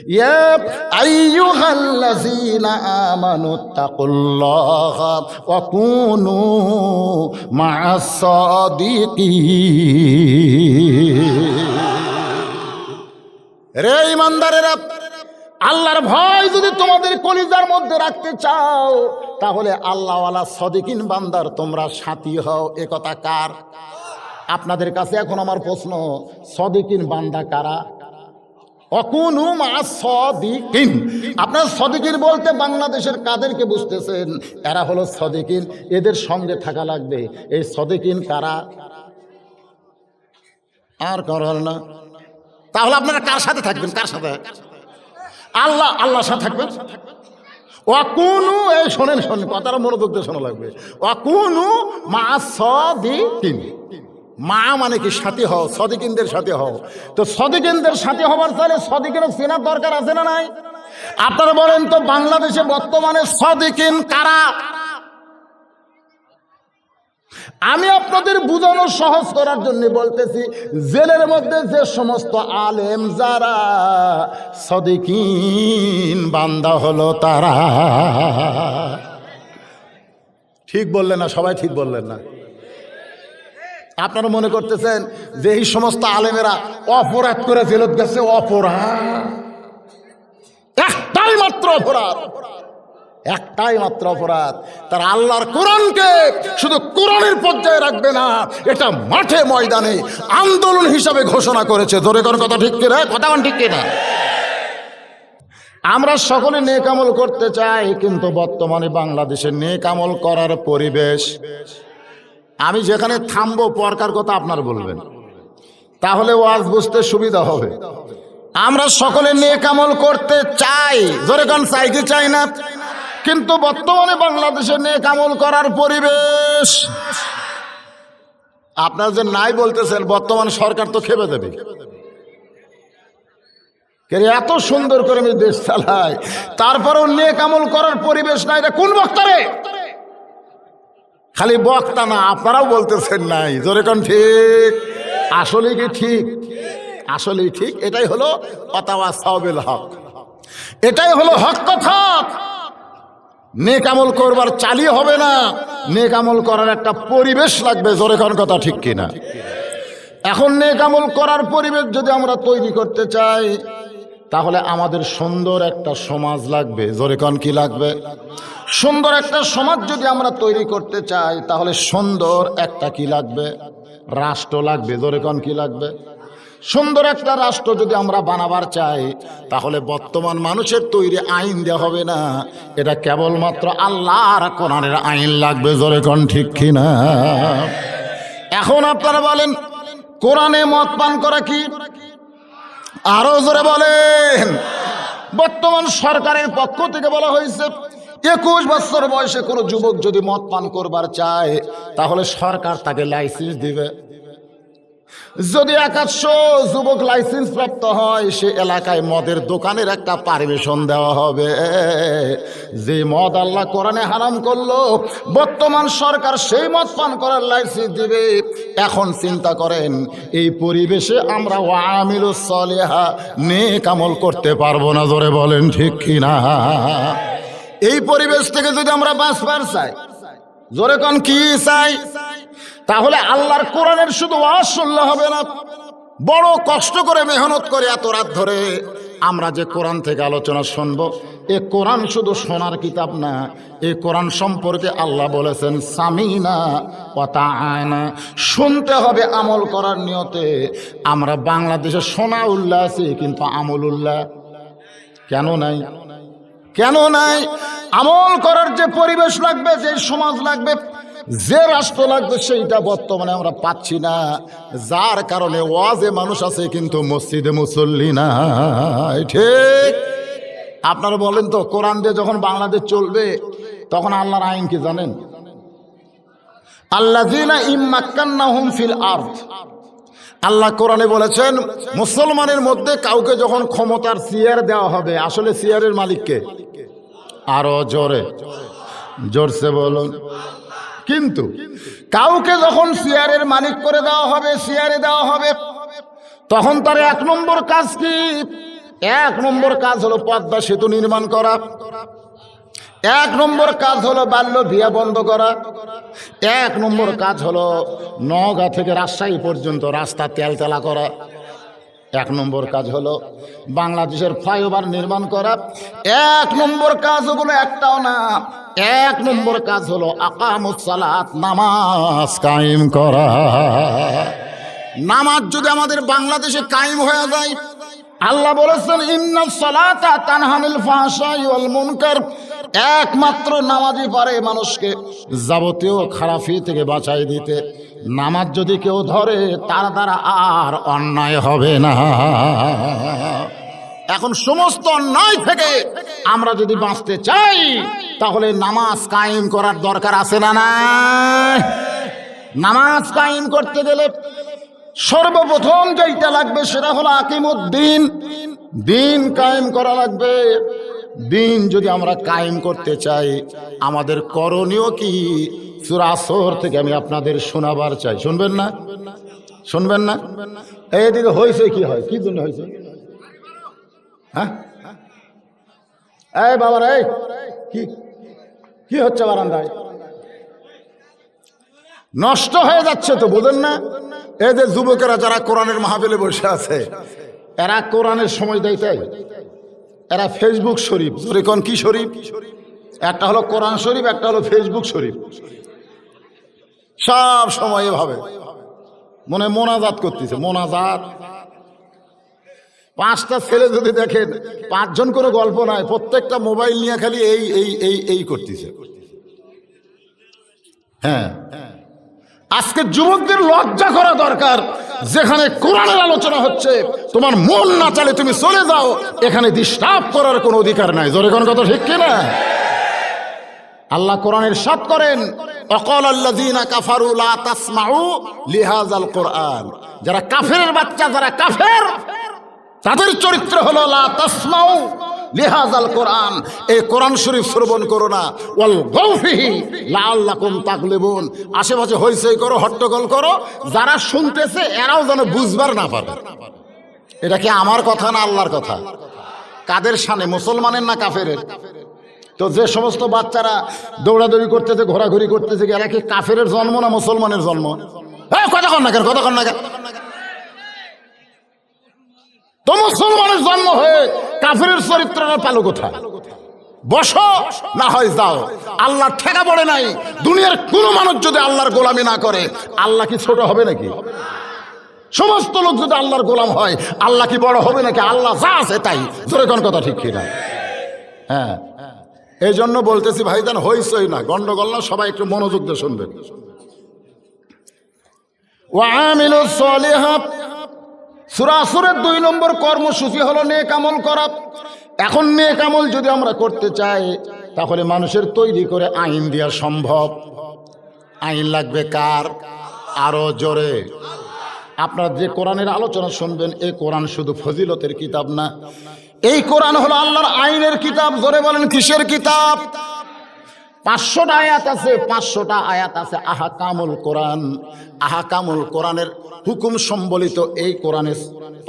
ইয়া আইয়ুহাল্লাযীনা আমানুত্তাকুল্লাহা ওয়া কুনু মা'আস সাদিকিন। রে ঈমানদারেরা, আল্লাহর ভয় যদি তোমাদের কলিজার মধ্যে রাখতে চাও, তাহলে আল্লাহওয়ালা সাদিকিন বান্দার তোমরা সাথী হও। এ কথা কার? আপনাদের কাছে এখন আমার প্রশ্ন, সাদিকিন বান্দা কারা? অকুনু মা'আস সাদিকিন। আপনার সাদিকিন বলতে বাংলাদেশের কাদেরকে বুঝতেছেন? এরা হলো সাদিকিন, এদের সঙ্গে থাকা লাগবে। এই সাদিকিন কারা? আর কারণ না। তাহলে আপনারা কার সাথে থাকবেন? কার সাথে? আল্লাহর সাথে থাকবেন। ওয়াকুনু, এই শোনেন কথাটা মনোযোগ দিয়ে শোনা লাগবে। ওয়াকুনু মা'আস সাদিকিন। মা মানে কি? সাথী হও, সাদিকিনদের সাথে হও। তো সাদিকিনদের সাথে হবার চাইলে সাদিকিনের চেনার দরকার আছে না নাই? আপনারা বলেন তো, বাংলাদেশে বর্তমানে সাদিকিন কারা? আমি আপনাদের বুঝানো সহজ করার জন্য বলতেছি, জেলের মধ্যে যে সমস্ত আলেম যারা সাদিকিন বান্দা হলো তারা। ঠিক বললেন না? সবাই ঠিক বললেন না? আপনারা মনে করতেছেন যে এই সমস্ত আলেমেরা অপরাধ করে জেলত গেছে? অপরাধ একটাই মাত্র অপরাধ, একটাই মাত্র অপরাধ। তারা আল্লাহর কোরআনকে শুধু কোরআনের পর্যায়ে রাখবে না, এটা মাঠে ময়দানে আন্দোলন হিসাবে ঘোষণা করেছে। ধরে কোন কথা ঠিক কিনা? কথা কোন ঠিক কিনা? আমরা সকলে নেক আমল করতে চাই, কিন্তু বর্তমানে বাংলাদেশে নেক আমল করার পরিবেশ। আমি যেখানে থামবো পরকার কথা আপনার বলবেন, তাহলে ওয়াজ বুঝতে সুবিধা হবে। আমরা সকলে নেক আমল করতে চাই, জোরে কোন চাই কি চাই না? কিন্তু বর্তমানে বাংলাদেশে নেক আমল করার পরিবেশ আপনার যে নাই বলতেছেন, বর্তমান সরকার তো খেপে দেবে। এত সুন্দর করে আমি দেশ চালাই, তারপরেও নেক আমল করার পরিবেশ নাই। এটা কোন বক্তারে? খালি বক্তা না, আপনারাও বলতেছেন নাই। জোরে কোন ঠিক? আসলে কি ঠিক? আসলেই ঠিক। এটাই হলো ওয়াতাওয়াসাবিল হক, এটাই হলো হক কথা। নেক আমল করবার চালিয়ে হবে না, নেক আমল করার একটা পরিবেশ লাগবে। জোরে কোন কথা ঠিক কিনা? এখন নেক আমল করার পরিবেশ যদি আমরা তৈরি করতে চাই, তাহলে আমাদের সুন্দর একটা সমাজ লাগবে। জোরে কোন কি লাগবে? সুন্দর একটা সমাজ যদি আমরা তৈরি করতে চাই, তাহলে সুন্দর একটা কি লাগবে? রাষ্ট্র লাগবে। জোরে কোন কি লাগবে? সুন্দর একটা রাষ্ট্র যদি আমরা বানাবার চাই, তাহলে বর্তমান মানুষের তৈরি আইন দেওয়া হবে না, এটা কেবলমাত্র আল্লাহর কোরআনের আইন লাগবে। জোরে কোন ঠিক কিনা? এখন আপনারা বলেন, কোরআনে মদ পান করা কি? আরো জোরে বলেন। বর্তমান সরকারের পক্ষ থেকে বলা হয়েছে, 21 বছর বয়সে কোনো যুবক যদি মদ পান করবার চায়, তাহলে সরকার তাকে লাইসেন্স দিবে। যদি 100 যুবক লাইসেন্স প্রাপ্ত হয়, সে এলাকায় মদের দোকানের একটা পারমিশন দেওয়া হবে। যে মদ আল্লাহ কোরআনে হারাম করলো, বর্তমান সরকার সেই মদ পান করার লাইসেন্স দিবে। এখন চিন্তা করেন, এই পরিবেশে আমরা ওয়ামিলুস সালিহা নেক আমল করতে পারবো না। জোরে বলেন ঠিক কিনা? এই পরিবেশ থেকে যদি আমরা বাঁচবার চাই, জোরে কোন কি চাই? তাহলে আল্লাহর কোরআনের শুধু ওয়াজ শুনলে হবে না, বড় কষ্ট করে মেহনত করে এত রাত ধরে আমরা যে কোরআন থেকে আলোচনা শুনবো, এ কোরআন শুধু শোনার কিতাব না। এই কোরআন সম্পর্কে আল্লাহ বলেছেন সামিনা ওয়া তাআনা, শুনতে হবে আমল করার নিয়তে। আমরা বাংলাদেশে শোনা উল্লাহ আছি, কিন্তু আমল উল্লাহ কেন নাই? কেন নাই? আমল করার যে পরিবেশ লাগবে, যে সমাজ লাগবে, যে রাষ্ট্র লাগবে, সেইটা বর্তমানে আমরা পাচ্ছি না। যার কারণে ওয়াজে মানুষ আছে, কিন্তু মসজিদে মুসল্লি না। ঠিক? আপনারা বলেন তো, কোরআন দিয়ে যখন বাংলাদেশ চলবে, তখন আল্লাহর আইন কি জানেন? আল্লাযীনা ইম্মাক্কান্নাহুম ফিল আরদ। আল্লাহ কোরআনে বলেছেন, মুসলমানের মধ্যে কাউকে যখন ক্ষমতার চেয়ার দেওয়া হবে, আসলে চেয়ারের মালিককে? আরো জোরে, জোরসে বলুন। কিন্তু কাউকে যখন চেয়ারের মালিক করে দেওয়া হবে, চেয়ারে দেওয়া হবে, তখন তার 1 নম্বর কাজ কি? এক নম্বর কাজ হলো পদ্মা সেতু নির্মাণ করা, এক নম্বর কাজ হলো বাল্য বিয়া বন্ধ করা, এক নম্বর কাজ হলো নওগাঁ থেকে রাজশাহী পর্যন্ত রাস্তা তেলতেলা করা, এক নম্বর কাজ হলো বাংলাদেশের ফ্লাইওভার নির্মাণ করা। এক নম্বর কাজ ওগুলো একটাও না, এক নম্বর কাজ হলো আকামুস সালাত, নামাজ কায়েম করা। নামাজ যদি আমাদের বাংলাদেশে কায়েম হয়ে যায়, আল্লাহ বলেছেন ইন্নাস সালাতা তানহা আনিল ফাহশাই ওয়াল মুনকার, একমাত্র নামাজই পারে মানুষকে যাবতীয় খারাপি থেকে বাঁচাই দিতে। নামাজ যদি কেউ ধরে তার দ্বারা আর অন্যায় হবে না। এখন সমস্ত অন্যায় থেকে আমরা যদি বাঁচতে চাই তাহলে নামাজ কায়েম করার দরকার আছে না? না, নামাজ কায়েম করতে গেলে সর্বপ্রথম যেটা লাগবে সেটা হলো আকিমুদ্দিন, দিন কায়েম করা লাগবে। দিন যদি আমরা কায়েম করতে চাই আমাদের করণীয় কি, সূরা আসর থেকে আমি আপনাদের শোনাবার চাই। শুনবেন না? শুনবেন না? এইদিকে হয়েছে কি হয়, কি জন্য হয়েছে? হ্যাঁ এই বাবার, এই কি কি হচ্ছে বারান্দায়? নষ্ট হয়ে যাচ্ছে তো, বোঝেন না? এই যে যুবকেরা যারা কোরআনের মাহফিলে বসে আছে, এরা কোরআনের সময় দেয় তাই এরা ফেসবুক শরীফ, কোন কি শরীফ? একটা হলো কোরআন শরীফ, একটা হলো ফেসবুক শরীফ। সব সময় এভাবে মনে মোনাজাত করতেছে, মোনাজাত। পাঁচটা ছেলে যদি দেখেন, পাঁচজন করে গল্প নাই, প্রত্যেকটা মোবাইল নিয়ে খালি এই এই এই এই করতেছে। হ্যাঁ, আজকে যুবকদের লজ্জা করা দরকার। যেখানে কোরআনের আলোচনা হচ্ছে তোমার মন না চালে তুমি চলে যাও, এখানে ডিস্টার্ব করার কোনো অধিকার নাই। জোরে কোন কথা ঠিক কিনা? আল্লাহ কোরআনের ইরশাদ করেন ওয়াকালাল্লাযীনা কাফারু লা তাসমাউ লিহাযাল কোরআন, যারা কাফেরের বাচ্চা, যারা কাফের তাদের চরিত্র হলো লা তাসমাউ লিহাযাল কোরআন, এই কোরআন শরীফ শ্রবণ করো না, ওয়াল গাউফিহি লাআল্লাকুম তাগলিবুন, আশেপাশে হইচই করো, হট্টগোল করো, যারা শুনতেছে এরাও যেন বুঝবার না পারে। এটা কি আমার কথা না আল্লাহর কথা? কাদের শানে, মুসলমানের না কাফেরের? তো যে সমস্ত বাচ্চারা দৌড়াদৌড়ি করতেছে, ঘোরাঘুরি করতেছে, এরা কি কাফেরের জন্ম না মুসলমানের জন্ম? কথা কন না কেন, কথা কন না কেন? তো মুসলমানের জন্ম হয়ে কাফেরের চরিত্রটা পালো কোথায়? বসো না হয় যাও। আল্লাহ ঠেকা পড়ে নাই। দুনিয়ার কোনো মানুষ যদি আল্লাহর গোলামি না করে, আল্লাহ কি ছোট হবে নাকি? সমস্ত লোক যদি আল্লাহর গোলাম হয়, আল্লাহ কি বড় হবে নাকি? আল্লাহ যা আছে তাই। জোরে কোন কথা ঠিক কিনা? হ্যাঁ, এই জন্য বলতেছি ভাইজান, হইছই না, গন্ডগোল না, সবাই একটু মনোযোগ দিয়ে শুনবেন। ওয়া আমিলুস সলিহাত, সূরা আসরের 2 নম্বর কর্মসূচি হলো নেক আমল করা। এখন নেক আমল যদি আমরা করতে চাই তাহলে মানুষের তৈরি করে আইন দেওয়া সম্ভব। আইন লাগবে কার? আরো জোরে। আপনারা যে কোরআনের আলোচনা শুনবেন, এই কোরআন শুধু ফজিলতের কিতাব না, এই কোরআন হলো আল্লাহর আইনের কিতাব। জোরে বলেন কিসের কিতাব? 500টা আয়াত আছে, 500টা আয়াত আছে আহকামুল কোরআন। আহকামুল কোরআনের হুকুম সম্বলিত এই কোরআনে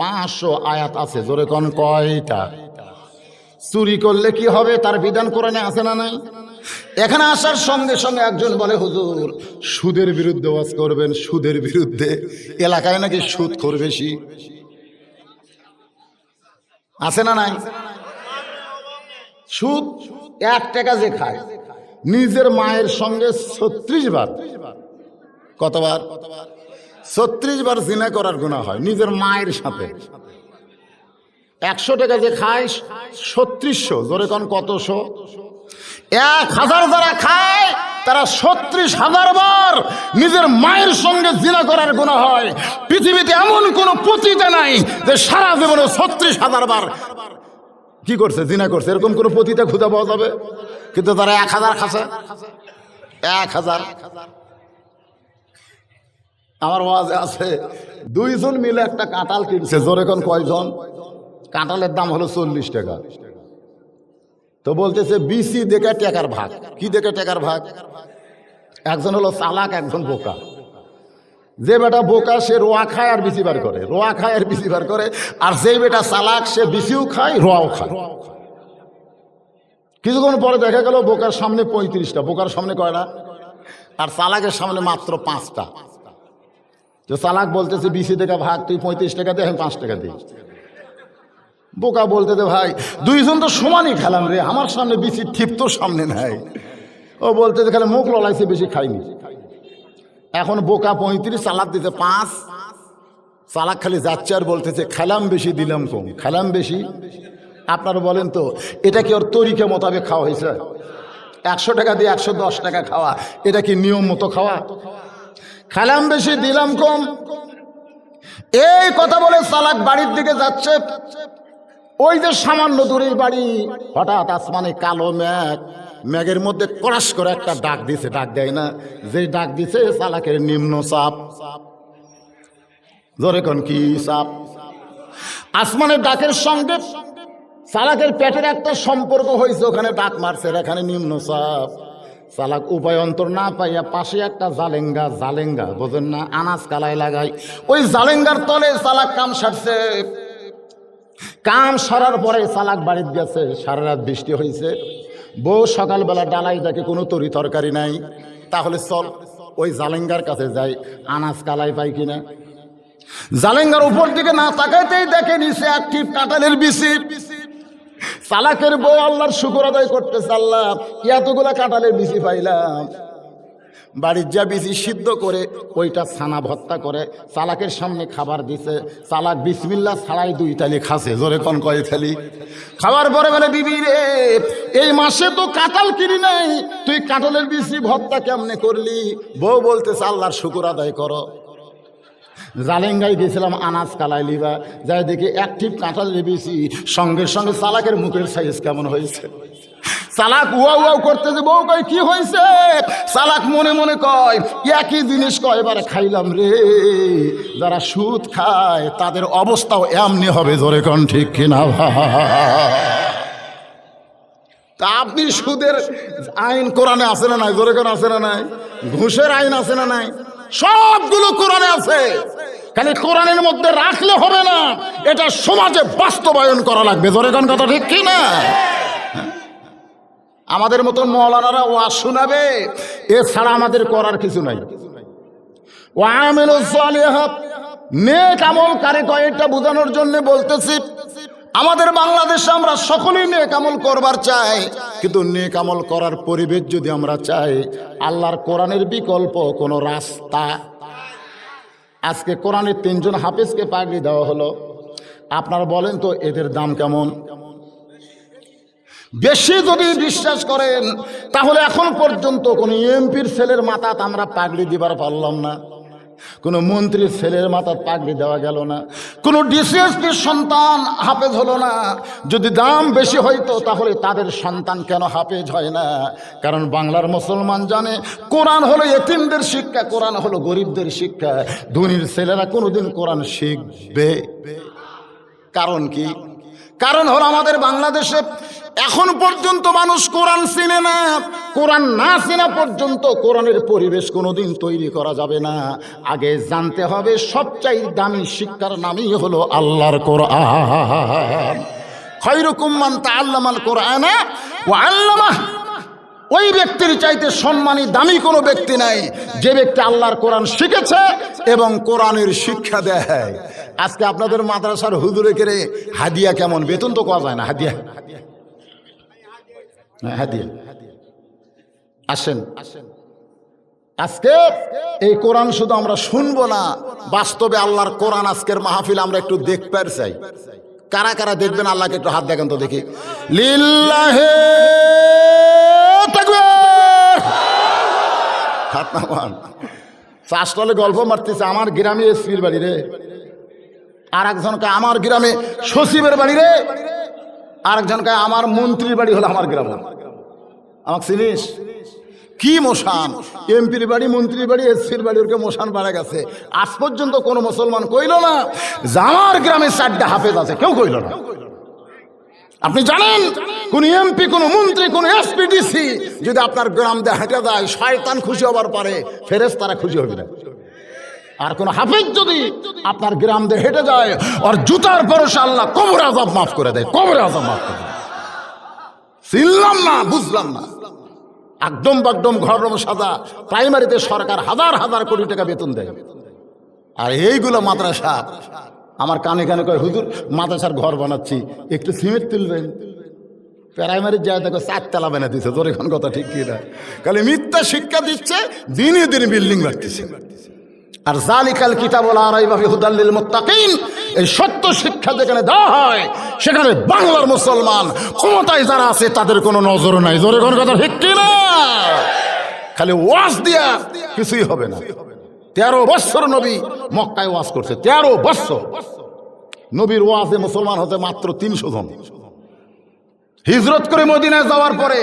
500 আয়াত আছে। জোরে কোন কয়টা? চুরি করলে কি হবে তার বিধান কোরআনে আছে না নাই? এখানে আসার সঙ্গে সঙ্গে একজন বলে, হুজুর সুদের বিরুদ্ধে ওয়াজ করবেন। সুদের বিরুদ্ধে? এলাকায় নাকি সুদখোর বেশি, আছে না নাই? সুদ 1 টাকা যে খায়, নিজের মায়ের সঙ্গে 36 বার, কতবার? 36 বার জিনা করার গুনাহ হয় নিজের মায়ের সাথে। 100 টাকা যে খায় 3600। জোরে কোন কতশো? 1000 যারা খায় তারা 36,000 বার নিজের মায়ের সঙ্গে জিনা করার গুনাহ হয়। পৃথিবীতে এমন কোন পতিতা নাই যে সারা জীবনে 36,000 বার কি করছে, জিনা করছে, এরকম কোন পতিতা খুঁজে পাওয়া যাবে? কিন্তু তারা 1000 খাচ্ছে, 1000। আমার ওয়াজে আছে 2 জন মিলে একটা কাঁঠাল কিনছে। জোরে কোন কয়জন? কাঁঠালের দাম হলো 40 টাকা। তো বলতেছে বিসি দেখে টাকার ভাগ। কি দেখে টাকার ভাগ? একজন হলো চালাক, একজন বোকা। যে বেটা বোকা সে রোয়া খায় আর বিসি বার করে, রোয়া খায় আর বিসি বার করে। আর যেই বেটা চালাক সে বিসিও খায় রোয়াও খায়। কিছুক্ষণ পরে দেখা গেল বোকার সামনে 35টা, বোকার সামনে কয়টা? আর চালাকের সামনে মাত্র 5টা। তো চালাক বলতেছে 20 টাকা ভাগ, তুই 35 টাকা দে, আমি 5 টাকা দিই। বোকা বলতেছে ভাই দুইজন তো সমানই খেলাম রে, আমার সামনে বিসি ঠিপ তোর সামনে নাই। ও বলতেছে খালি মুখ লড়াইছে, বেশি খাইনি। এখন বোকা 35, চালাক দিতে 5। চালাক খালি যাচ্ছে আর বলতেছে খেলাম বেশি দিলাম কম, খেলাম বেশি। আপনারা বলেন তো এটা কি ওর তরিকা মোতাবেক খাওয়া হয়েছে? 100 টাকা দিয়ে 110 টাকা খাওয়া, এটা কি নিয়ম মতো খাওয়া? খেলাম বেশি দিলাম কম, এই কথা বলে চালাক বাড়ির দিকে যাচ্ছে। ওই যে সামান্য দূরের বাড়ি, হঠাৎ আসমানে কালো মেঘ, মেঘের মধ্যে কড়াস করে একটা ডাক দিছে, ডাক দেয় না, যে ডাক দিছে চালাকের নিম্ন চাপ। জোরে কোন কি চাপ? আসমানের ডাকের সঙ্গে চালাকের পেটের একটা সম্পর্ক হয়েছে, ওখানে ডাক মারছে, এখানে নিম্ন চাপ। চালাক উপায় অন্তর না পাইয়া পাশে একটা জালেঙ্গা বোঝেন না, আনাজ কালায় লাগাই, ওই জালেঙ্গার তলে চালাক কাম সারছে। কাম সারার পরে চালাক বাড়িতে গেছে, সারা রাত বৃষ্টি হয়েছে। বউ সকালবেলা ডালাই দেখে কোনো তরি তরকারি নাই, তাহলে চল ওই জালেঙ্গার কাছে যাই, আনাজ কালাই পাই কিনা। জালেঙ্গার উপর দিকে না তাকাইতেই দেখে নিচে এক টিপ কাঁঠালের বিচি। চালাকের বউ আল্লাহর শুকর আদায় করতেছে, আল্লাহ এতগুলা কাঁঠালের বিচি পাইলাম। বাড়ির যা বিচি সিদ্ধ করে ওইটা ছানা ভর্তা করে চালাকের সামনে খাবার দিছে। চালাক বিসমিল্লাহ ছাড়াই 2 থালি খাসে। জোরে কোন কয় থালি? খাবার পরে বলে বিবি রে, এই মাসে তো কাঁঠাল কিনি নাই, তুই কাঁঠালের বিচি ভর্তা কেমনে করলি? বউ বলতেছে আল্লাহর শুকর আদায় করো। জালেঙ্গায় গেছিলাম আনাজ কালাই লিবা, যাই দেখি এক টিপ কাঁঠালের বিচি, সঙ্গে সঙ্গে চালাকের মুখের সাইজ কেমন হয়েছে। চালাক উয়াও উয়াও করতেছে, বউ কয় কি হয়েছে? চালাক মনে মনে কয় একই জিনিস কয়বার খাইলাম রে, যারা সুদ খায় তাদের অবস্থাও এমনি হবে। জোরে কোন ঠিক কিনা? তা আপনি সুদের আইন কোরআনে আছে না নাই? জোরে কোন আছে না নাই? ঘুষের আইন আছে না নাই? সবগুলো কোরআনে আছে, খালি কোরআনের মধ্যে রাখলে হবে না, এটা সমাজে বাস্তবায়ন করা লাগবে। জোরে কোন কথা ঠিক কিনা? আমাদের মতন মৌলানারা ওয়াজ শোনাবে, এছাড়া আমাদের করার কিছু নাই। ওয়ামিলুস সালিহাত, নেক আমল কারে কয় এটা বোঝানোর জন্য বলতেছি। আমাদের বাংলাদেশে আমরা সকলেই নেক আমল করবার চাই, কিন্তু নেক আমল করার পরিবেশ যদি আমরা চাই, আল্লাহর কোরআনের বিকল্প কোনো রাস্তা। আজকে কোরআনের 3 জন হাফেজকে পাগড়ি দেওয়া হলো, আপনারা বলেন তো এদের দাম কেমন? বেশি যদি বিশ্বাস করেন তাহলে এখন পর্যন্ত কোন এমপির ছেলের মাথাত আমরা পাগড়ি দিবার পারলাম না, কোন মন্ত্রীর ছেলের মাথাত পাগড়ি দেওয়া গেল না, কোন ডিসিএসপির সন্তান হাফেজ হলো না। যদি দাম বেশি হইতো তাহলে তাদের সন্তান কেন হাফেজ হয় না? কারণ বাংলার মুসলমান জানে কোরআন হলো এতিমদের শিক্ষা, কোরআন হলো গরিবদের শিক্ষা। ধনীর ছেলেরা কোনোদিন কোরআন শিখবে? কারণ কি? কারণ হলো আমাদের বাংলাদেশে এখন পর্যন্ত মানুষ কোরআন চিনে না। কোরআন না চেনা পর্যন্ত কোরআনের পরিবেশ কোনোদিন তৈরি করা যাবে না। আগে জানতে হবে সবচেয়ে দামি শিক্ষার নামই হলো আল্লাহর কোরআন। খায়রুকুম মান তাআল্লামাল কোরআনা ওয়া আল্লামাহ। ওই ব্যক্তির চাইতে সম্মানী দামি কোনো ব্যক্তি নাই যে ব্যক্তি আল্লাহর কোরআন শিখেছে এবং কোরআনের শিক্ষা দেয়। আজকে আপনাদের মাদ্রাসার হুজুরে করে হাদিয়া কেমন? বেতন তো পাওয়া যায় না। হাদিয়া হাদিয়া আসেন। আজকে এই কোরআন শুধু আমরা শুনবো না, বাস্তবে আল্লাহর কোরআন আজকের মাহফিল আমরা একটু দেখতে চাই। কারা কারা দেখবেন আল্লাহকে একটু হাত দেখেন তো দেখি। লিল্লাহে তাকবীর। হাত নামান। চাষতলে গল্প মারতেছে আমার গ্রামে এসপির বাড়ি রে, আর একজনকে আমার গ্রামে সচিবের বাড়ি রে, আর একজনকে আমার মন্ত্রীর বাড়ি হলো আমার গ্রামে। আমাকে চিনিস? কি মশান! এমপির বাড়ি, মন্ত্রীর বাড়ি, এসপির বাড়ি, ওরকে মশান বাড়া গেছে। আজ পর্যন্ত কোনো মুসলমান কইল না যে আমার গ্রামে 4টা হাফেজ আছে, কেউ কইল না। আপনি জানেন কোন এমপি, কোন মন্ত্রী, কোন এসপিডিসি যদি আপনার গ্রাম দিয়ে হেঁটে যায়, শয়তান খুশি হবার পারে, ফেরেশতারা খুশি হবে না। আর কোন হাফেজ যদি আপনার গ্রাম দিয়ে হেঁটে যায় আর জুতার পরশে আল্লাহ কবর আযাব মাফ করে দেয়, কবর আযাব মাফ করে দেয়। চিনলাম না, বুঝলাম না। একদম বাকদম ঘর সাদা, প্রাইমারিতে সরকার হাজার হাজার কোটি টাকা বেতন দেয়, আর এইগুলো মাদ্রাসা। আমার কানে কানে কয়, হুজুর মাদ্রাসার ঘর বানাচ্ছি, একটু সিমেন্ট তুলবেন। প্রাইমারি যায় দেখো 4 তলা বানা দিচ্ছে। তোর এখন কথা ঠিক কি না? খালি মিথ্যা শিক্ষা দিচ্ছে, দিনে দিনে বিল্ডিং বাড়তেছে। আর জালিকাল কিতাবুল লা রাইবা ফিহি হুদাল লিল মুত্তাকিন, এই সত্য শিক্ষা যেখানে দেওয়া হয় সেখানে বাংলার মুসলমান ক্ষমতায় যারা আছে তাদের কোনো নজর নাই। জোরে কোন কথা ঠিক কি না? খালি ওয়াজ দিয়া কিছুই হবে না। 13 বছর নবী মক্কায় ওয়াজ করছে, 13 বছর। নবীর ওয়াজে মুসলমান হতে মাত্র 300 জন। হিজরত করে মদিনায় যাওয়ার পরে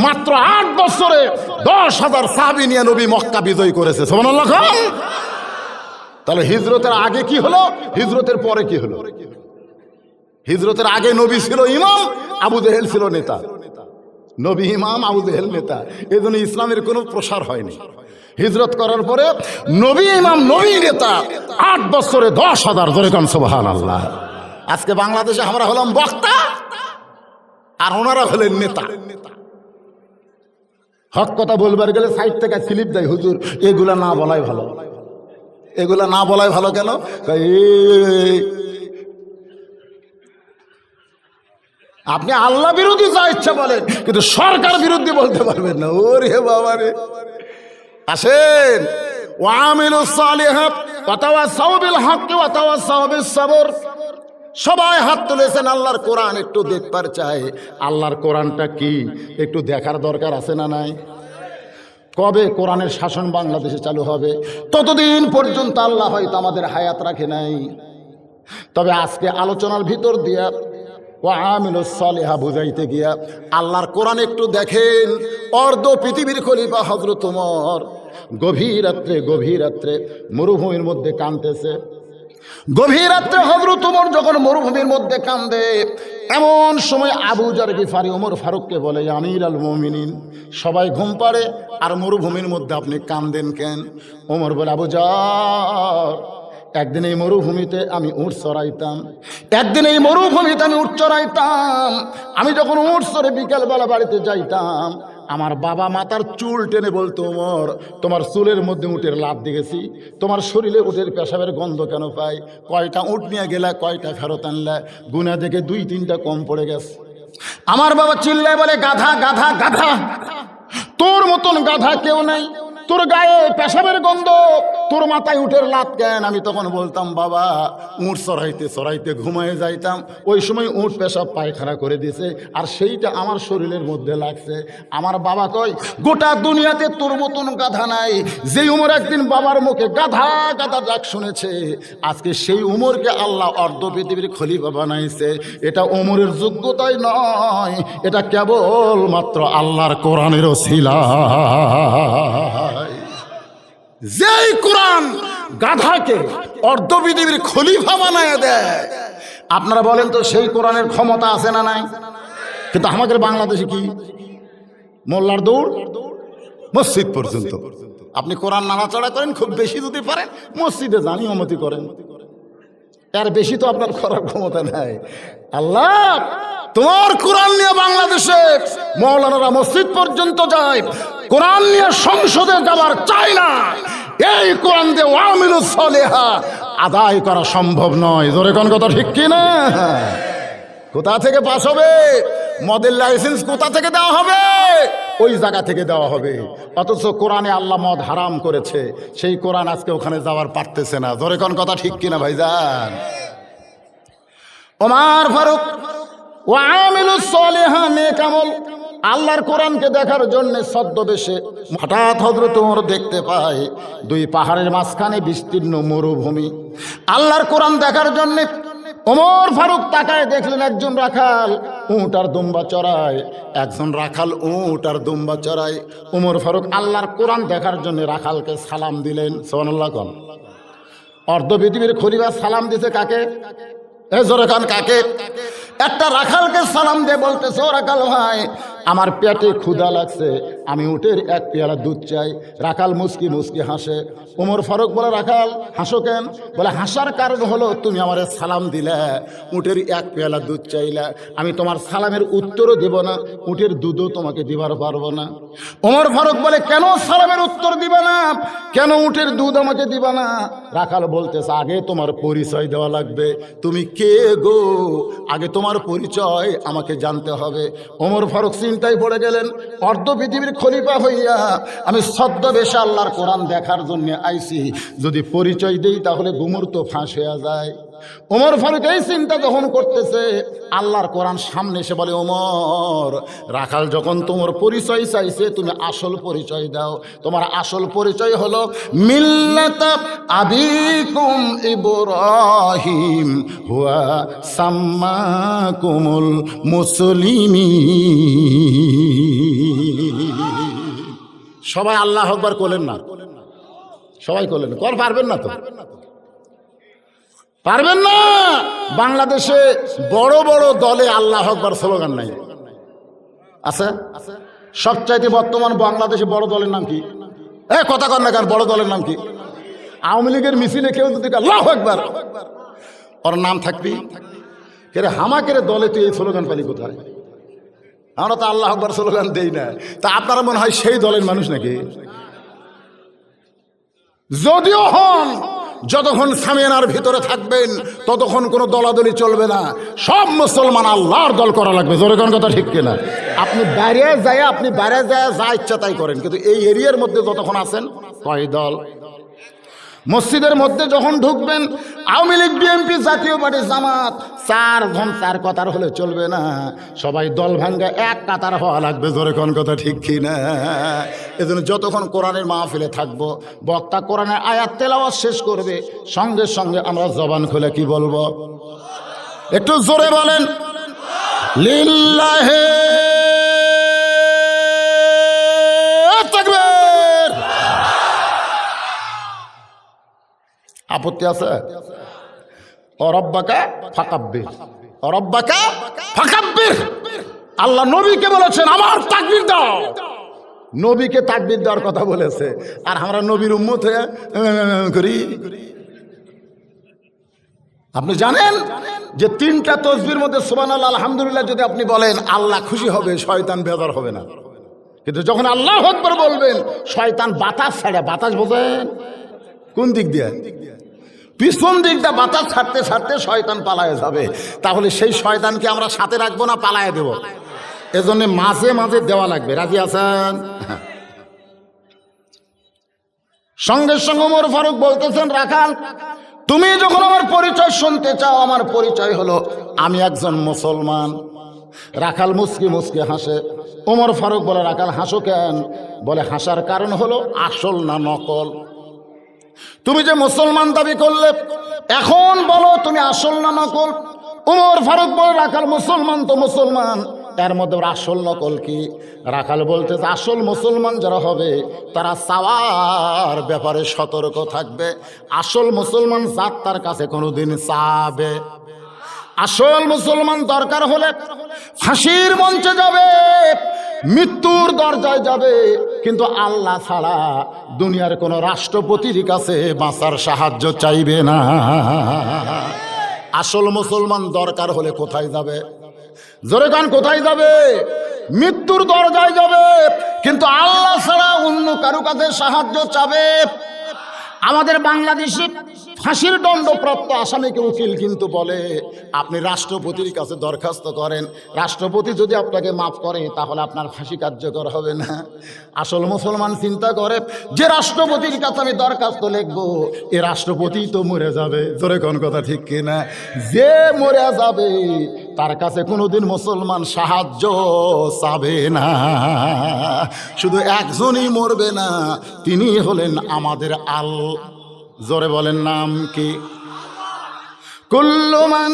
মাত্র 8 বছরে 10,000 সাহাবী নিয়ে নবী মক্কা বিজয় করেছে। সুবহানাল্লাহ। তাহলে হিজরতের আগে কি হলো, হিজরতের পরে কি হলো? হিজরতের আগে নবী ছিল ইমাম, আবু জেহেল ছিল নেতা। নবী ইমাম, আবু জেহেল নেতা, এই জন্য ইসলামের কোনো প্রসার হয়নি। হিজরত করার পরে নবী ইমাম, নবী নেতা, 8 বছরে 10,000। জোরে কোন সুবহানাল্লাহ। আজকে বাংলাদেশে আমরা হলাম বক্তা আর ওনারা হলেন নেতা। হক কথা বলবার গেলে সাইড থেকে স্লিপ দেয়, হুজুর এগুলা না বলাই ভালো। এগুলা না বলাই ভালো কেন? আপনি আল্লাহ বিরোধী যা ইচ্ছা বলেন, কিন্তু সরকার বিরোধী বলতে পারবেন না। ওরে বাবা রে। আসেন, ওয়ামিলুস সালিহাত ওয়া তাওয়াসাউ বিল হক ওয়া তাওয়াসাউ বিস সবর। সবাই হাত তুলেছেন। আল্লাহর কোরআন একটু দেখবার চাই। আল্লাহর কোরআনটা কি একটু দেখার দরকার আছে না নাই? কবে কোরআনের শাসন বাংলাদেশে চালু হবে ততদিন পর্যন্ত আল্লাহ হয়তো আমাদের হায়াত রাখে নাই। তবে আজকে আলোচনার ভিতর দিয়া ওয়ামিলুস সালিহা বুঝাইতে গিয়া আল্লাহর কোরআন একটু দেখেন। অর্ধ পৃথিবীর খলিফা হযরত ওমর গভীর রাত্রে মরুভূমির মধ্যে কাঁদতেছে। গভীর রাত্রে হযরত ওমর যখন মরুভূমির মধ্যে কাঁদে, এমন সময় আবু যর গিফারি ওমর ফারুককে বলে, আমির আল মুমিনিন, সবাই ঘুম পাড়ে আর মরুভূমির মধ্যে আপনি কাঁদেন কেন? ওমর বলে, আবু যর, একদিন এই মরুভূমিতে আমি উট চড়াইতাম, আমি যখন উট চড়ে বিকালবেলা বাড়িতে যাইতাম, আমার বাবা মাতার চুল টেনে বলতো, ওমর তোমার চুলের মধ্যে উটের লাভ দেখেছি, তোমার শরীরে উটের পেশাবের গন্ধ কেন পাই? কয়টা উট নিয়ে গেলা, কয়টা ফেরত আনলা? গুনা দেখে 2-3টা কম পড়ে গেছে। আমার বাবা চিল্লায় বলে, গাধা গাধা গাধা, তোর মতন গাধা কেউ নাই, তোর গায়ে পেশাবের গন্ধ, তোর মাথায় উটের লাত কেন? আমি তখন বলতাম, বাবা উট চড়াইতে চড়াইতে ঘুমায় যাইতাম, ওই সময় উট পেশাব পায়খানা করে দিছে আর সেইটা আমার শরীরের মধ্যে লাগছে। আমার বাবা কয়, গোটা দুনিয়াতে তোর মতন গাধা নাই। যেই উমর একদিন বাবার মুখে গাধা গাধা ডাক শুনেছে, আজকে সেই উমরকে আল্লাহ অর্ধ পৃথিবীর খলিফা বানাইছে। এটা উমরের যোগ্যতাই নয়, এটা কেবল মাত্র আল্লাহর কোরআনের ওসিলা। যেই কোরআন গাধাকে অর্ধ পৃথিবীর খলিফা বানায় দেয়, আপনারা বলেন তো সেই কোরআনের ক্ষমতা আছে না নাই? কিন্তু আমাদের বাংলাদেশে কি? মোল্লার দৌড় মসজিদ পর্যন্ত। আপনি কোরআন নাড়াচাড়া করেন, খুব বেশি যদি পারেন মসজিদে যান, ইমামতি করেন, এর বেশি তো আপনার করার ক্ষমতা নাই। আল্লাহ তোমার কোরআন নিয়ে বাংলাদেশে মৌলানারা মসজিদ পর্যন্ত যায়, কোরআন নিয়ে সংসদে যাওয়ার চাই না। এই কোরআন দিয়ে ওয়ামিলুস সালিহা আদায় করা সম্ভব নয়। জোরে কোন কথা ঠিক কি না? কোথা থেকে পাস হবে? মদের লাইসেন্স কোথা থেকে দেওয়া হবে? ওই জায়গা থেকে দেওয়া হবে। অথচ কোরআনে আল্লাহ মদ হারাম করেছে, সেই কোরআন আজকে ওখানে যাওয়ার পারতেছে না। জোরে কোন কথা ঠিক কিনা ভাইজান? ওমর ফারুক ওয়ামিলুস সালিহা নেক আমল আল্লাহর কোরআনকে দেখার জন্য ছদ্মবেশে হঠাৎ হযরত ওমর দেখতে পায় 2 পাহাড়ের মাঝখানে বিস্তীর্ণ মরুভূমি। আল্লাহর কোরআন দেখার জন্য ওমর ফারুক তাকায়, দেখলেন একজন রাখাল উট আর দুম্বা চড়ায়, একজন রাখাল উট আর দুম্বা চড়ায়। ওমর ফারুক আল্লাহর কোরআন দেখার জন্য রাখালকে সালাম দিলেন। সুবহানাল্লাহ। কোন অর্ধ পৃথিবীর খলিফা সালাম দিছে কাকে? জোরে কান কাকে? একটা রাখালকে সালাম দিয়ে বলতেছে, ও রাখাল ভাই, আমার পেটে ক্ষুধা লাগছে, আমি উটের এক পেয়ালা দুধ চাই। রাখাল মুস্কি মুস্কি হাসে। ওমর ফারুক বলে, রাখাল হাসো কেন? বলে, হাসার কারণ হলো তুমি আমার সালাম দিলে, উটের এক পেয়ালা দুধ চাইলা, আমি তোমার সালামের উত্তরও দেব না, উটের দুধও তোমাকে দিবার পারবো না। ওমর ফারুক বলে, কেন সালামের উত্তর দিবা না, কেন উটের দুধ আমাকে দিবা না? রাখাল বলতেছে, আগে তোমার পরিচয় দেওয়া লাগবে, তুমি কে গো, আগে তোমার পরিচয় আমাকে জানতে হবে। ওমর ফারুক চিন্তায় পড়ে গেলেন, অর্ধ পৃথিবীর খলিফা হইয়া আমি ছদ্মবেশে আল্লাহর কোরআন দেখার জন্য আইছি, যদি পরিচয় দেই তাহলে গুমর তো ফাঁস হয়ে যায়। ওমর ফারুক এই চিন্তা যখন করতেছে, আল্লাহর কোরআন সামনে এসে বলে, ওমর, রাখাল যখন তোমার পরিচয় চাইছে, তুমি আসল পরিচয় দাও। তোমার আসল পরিচয় হলো মিল্লাত আবিকুম ইব্রাহিম হুয়া সাম্মাকুমুল মুসলিমিন। সবাই আল্লাহু আকবার বলেন না, সবাই বলেন, কর পারবেন না তো, পারবেন না। বাংলাদেশে বড় বড় দলে আল্লাহু আকবার স্লোগান নাই, আছে? সবচাইতে বর্তমান বাংলাদেশে বড় দলের নাম কি? কথা কর না, কার বড় দলের নাম কি? আওয়ামী লীগের মিছিলে কেউ যদি আল্লাহু আকবার ওর নাম থাকবি, কে হামাকের দলে তুই এই স্লোগান পালি কোথায়? আমরা তো আল্লাহু আকবার স্লোগান দেই না। তা আপনারা মনে হয় সেই দলের মানুষ নাকি? যদিও হন, যতক্ষণ সামিয়ানার ভিতরে থাকবেন ততক্ষণ কোনো দলাদলি চলবে না, সব মুসলমান আল্লাহর দল করা লাগবে। জোরে কোন কথা ঠিক কিনা? আপনি বাইরে যায়, আপনি বাইরে যায় যা ইচ্ছা তাই করেন, কিন্তু এই এরিয়ার মধ্যে যতক্ষণ আছেন কয় দল। মসজিদের মধ্যে যখন ঢুকবেন, আওয়ামী লীগ, বিএনপি, জাতীয় পার্টি, জামাত, চারজন চার কাতার হলে চলবে না, সবাই দল ভাঙ্গা এক কাতার হওয়া লাগবে। জোরে কোন কথা ঠিক কিনা? এজন্য যতক্ষণ কোরআনের মাহফিলে থাকবো, বক্তা কোরআনের আয়াত তেলাওয়াত শেষ করবে, সঙ্গে সঙ্গে আমরা জবান খুলে কি বলবো? একটু জোরে বলেন, লিল্লাহে তাকবীর। আপত্তি আছে? রব্বাকা ফাকাব্বির, রব্বাকা ফাকাব্বির। আল্লাহ নবীকে বলেছেন, আমার তাকবীর দাও। নবীকে তাকবীর দেওয়ার কথা বলেছে, আর আমরা নবীর উম্মত হয়ে করি। আপনি জানেন যে তিনটা তাসবির মধ্যে সুবহানাল্লাহ, আলহামদুলিল্লাহ যদি আপনি বলেন, আল্লাহ খুশি হবে, শয়তান বেজার হবে না। কিন্তু যখন আল্লাহু আকবার বলবেন, শয়তান বাতাস ছাড়ে। বাতাস বোঝেন কোন দিক দিয়ে? পিছন দিকটা বাতাস ছাড়তে ছাড়তে শয়তান পালায়ে যাবে। তাহলে সেই শয়তানকে আমরা সাথে রাখবো না, পালায়ে দেব। এজন্য মাঝে মাঝে দেওয়া লাগবে। রাজি আছেন? সঙ্গে সঙ্গে ওমর ফারুক বলতেছেন, রাখাল, তুমি যখন আমার পরিচয় শুনতে চাও, আমার পরিচয় হলো আমি একজন মুসলমান। রাখাল মুস্কি মুস্কি হাসে। ওমর ফারুক বলে, রাখাল হাসো কেন? বলে, হাসার কারণ হলো আসল না নকল। তুমি যে মুসলমান দাবি করলে, এখন বলো তুমি আসল না নকল? ওমর ফারুক বলে, রাখাল মুসলমান তো মুসলমান, এর মধ্যে আসল নকল কি? রাখাল বলতে, আসল মুসলমান যারা হবে তারা চাওয়ার ব্যাপারে সতর্ক থাকবে। আসল মুসলমান জাত তার কাছে কোনোদিন চাবে। আসল মুসলমান দরকার হলে ফাঁসির মঞ্চে যাবে, মৃত্যুর দরজায় যাবে, কিন্তু আল্লাহ ছাড়া দুনিয়ার কোনো রাষ্ট্রপতির কাছে বাঁচার সাহায্য চাইবে না। আসল মুসলমান দরকার হলে কোথায় যাবে? জোরে গান, কোথায় যাবে? মৃত্যুর দরজায় যাবে, কিন্তু আল্লাহ ছাড়া অন্য কারো কাছে সাহায্য চাবে। আমাদের বাংলাদেশে ফাঁসির দণ্ডপ্রাপ্ত আসামিকে উকিল কিন্তু বলে, আপনি রাষ্ট্রপতির কাছে দরখাস্ত করেন, রাষ্ট্রপতি যদি আপনাকে মাফ করে তাহলে আপনার ফাঁসি কার্যকর হবে না। আসল মুসলমান চিন্তা করে, যে রাষ্ট্রপতির কাছে আমি দরখাস্ত লিখবো, এ রাষ্ট্রপতি তো মরে যাবে। জোরে কোন কথা ঠিক কিনা? যে মরে যাবে তার কাছে কোনোদিন মুসলমান সাহায্য চাবে না। শুধু একজনই মরবে না, তিনি হলেন আমাদের জোরে বলেন নাম কি? কুল্লু মান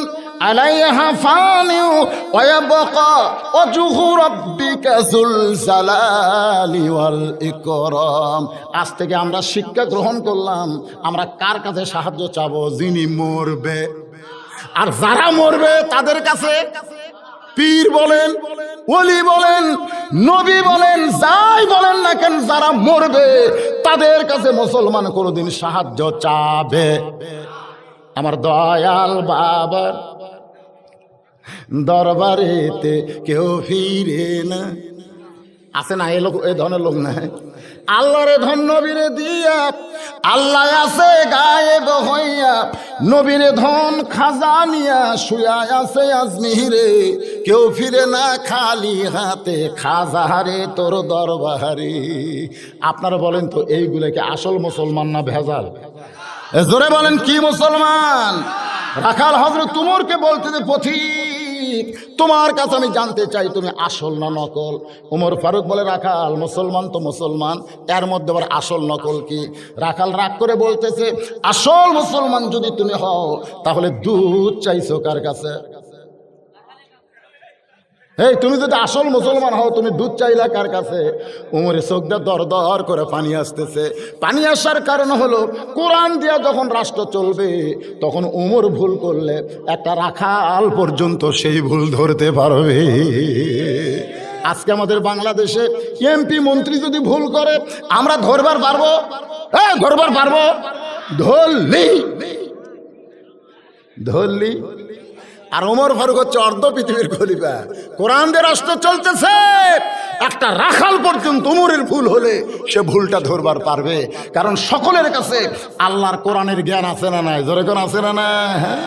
আলাইহা ফানিউ ওয়া ইয়াবকা ওয়াজহু রাব্বিকা যুল জালালি ওয়াল ইকরাম। আজ থেকে আমরা শিক্ষা গ্রহণ করলাম, আমরা কার কাছে সাহায্য চাবো? যিনি মরবে। আর যারা মরবে তাদের কাছে পীর বলেন, ওলি বলেন, নবী বলেন, যাই বলেন না কেন, যারা মরবে তাদের কাছে মুসলমান কোনোদিন সাহায্য চাবে। আমার দয়াল বাবার দরবারেতে কেউ ফিরে না। আছে না এ লোক, এ ধরনের লোক নাই। আল্লাহরে ধন নবীরে দিয়া, আল্লাহ আছে গায়েব হইয়া, নবীরে ধন খাজানিয়া, শুয়া আছে আজমিরে, কেউ ফিরে না খালি হাতে, খাজাহারে তোর দরবারে। আপনারা বলেন তো এইগুলোকে আসল মুসলমান না ভেজাল? জোরে বলেন কি মুসলমান? রাখাল হযরত উমরকে বলতে যে পথিক, তোমার কাছে আমি জানতে চাই তুমি আসল না নকল? উমর ফারুক বলে, রাখাল মুসলমান তো মুসলমান, এর মধ্যে আবার আসল নকল কি? রাখাল রাগ করে বলতেছে, আসল মুসলমান যদি তুমি হও তাহলে দুধ চাইছো কার কাছে? এই তুমি যদি আসল মুসলমান হও তুমি দুধ চাইলা কার কাছে? উমরের চোখটা দর দর করে পানি আসতেছে। পানি আসার কারণ হলো কোরআন দিয়া যখন রাষ্ট্র চলবে তখন উমর ভুল করলে একটা রাখাল পর্যন্ত সেই ভুল ধরতে পারবে। আজকে আমাদের বাংলাদেশে এমপি মন্ত্রী যদি ভুল করে আমরা ধরবার পারবো? হ্যাঁ ধরবার পারবো। ধরলি আর ওমর ফারুক হচ্ছে অর্ধ পৃথিবীর খলিফা। কোরআন দিয়ে রাষ্ট্র চলতেছে, একটা রাখাল পর্যন্ত উমরের ভুল হলে সে ভুলটা ধরবার পারবে, কারণ সকলের কাছে আল্লাহর কোরআনের জ্ঞান আছে না নাই? জোরে কোন আছে না না? হ্যাঁ,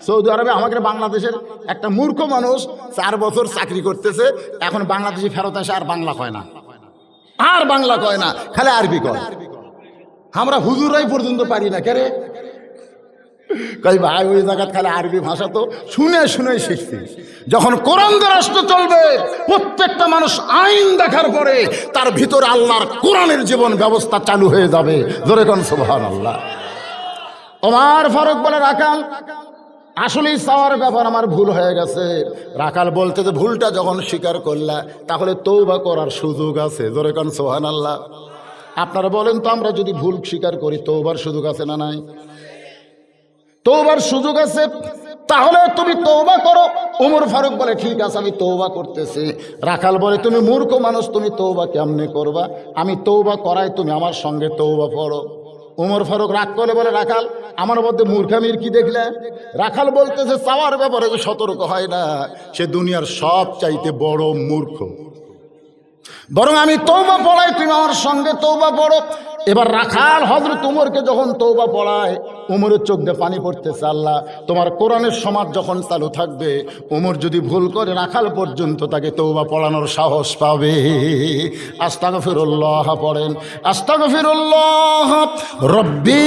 সৌদি আরবে আমাদের বাংলাদেশের একটা মূর্খ মানুষ 4 বছর চাকরি করতেছে, এখন বাংলাদেশি ফেরত আসে, আর বাংলা কয় না, আর বাংলা কয় না, খালি আরবি কয়। আমরা হুজুরাই পর্যন্ত পারি না। কেরে কই ভাই ওই জায়গা খালি আরবি ভাষা তো শুনে শুনে শিখছি। যখন কোরআন দিয়ে রাষ্ট্র চলবে প্রত্যেকটা মানুষ আইন দেখার পরে তার ভিতরে আল্লাহর কোরআনের জীবন ব্যবস্থা চালু হয়ে যাবে। জোরে কোন সুবহানাল্লাহ। ওমর ফারুক বলে, রাখাল আসলেই চাওয়ার ব্যাপার আমার ভুল হয়ে গেছে। রাখাল বলতে যে ভুলটা যখন স্বীকার করলা তাহলে তওবা করার সুযোগ আছে। জোরে কোন সুবহানাল্লাহ। আপনারা বলেন তো আমরা যদি ভুল স্বীকার করি তওবার সুযোগ আছে না নাই? তওবার সুযোগ আছে, তাহলে তুমি তওবা করো। ওমর ফারুক বলে, ঠিক আছে আমি তওবা করতেছি। রাখাল বলে, তুমি মূর্খ মানুষ, তুমি তওবা কেমনে করবা? আমি তওবা করাই, তুমি আমার সঙ্গে তওবা পড়ো। ওমর ফারুক রাগ করে বলে, রাখাল আমার মধ্যে মূর্খামির কি দেখলে? রাখাল বলতেছে, চাওয়ার ব্যাপারে যে সতর্ক হয় না সে দুনিয়ার সব চাইতে বড় মূর্খ। বরং আমি তওবা পড়াই, তুমি আমার সঙ্গে তওবা পড়ো। এবার রাখাল হযরত উমরকে যখন তওবা পড়ায় উমরের চোখ দিয়ে পানি পড়তেছে। আল্লাহ তোমার কোরআনের সমাজ যখন চালু থাকবে উমর যদি ভুল করে রাখাল পর্যন্ত তাকে তওবা পড়ানোর সাহস পাবে। আস্তাগফিরুল্লাহ পড়েন, আস্তাগফিরুল্লাহ রব্বি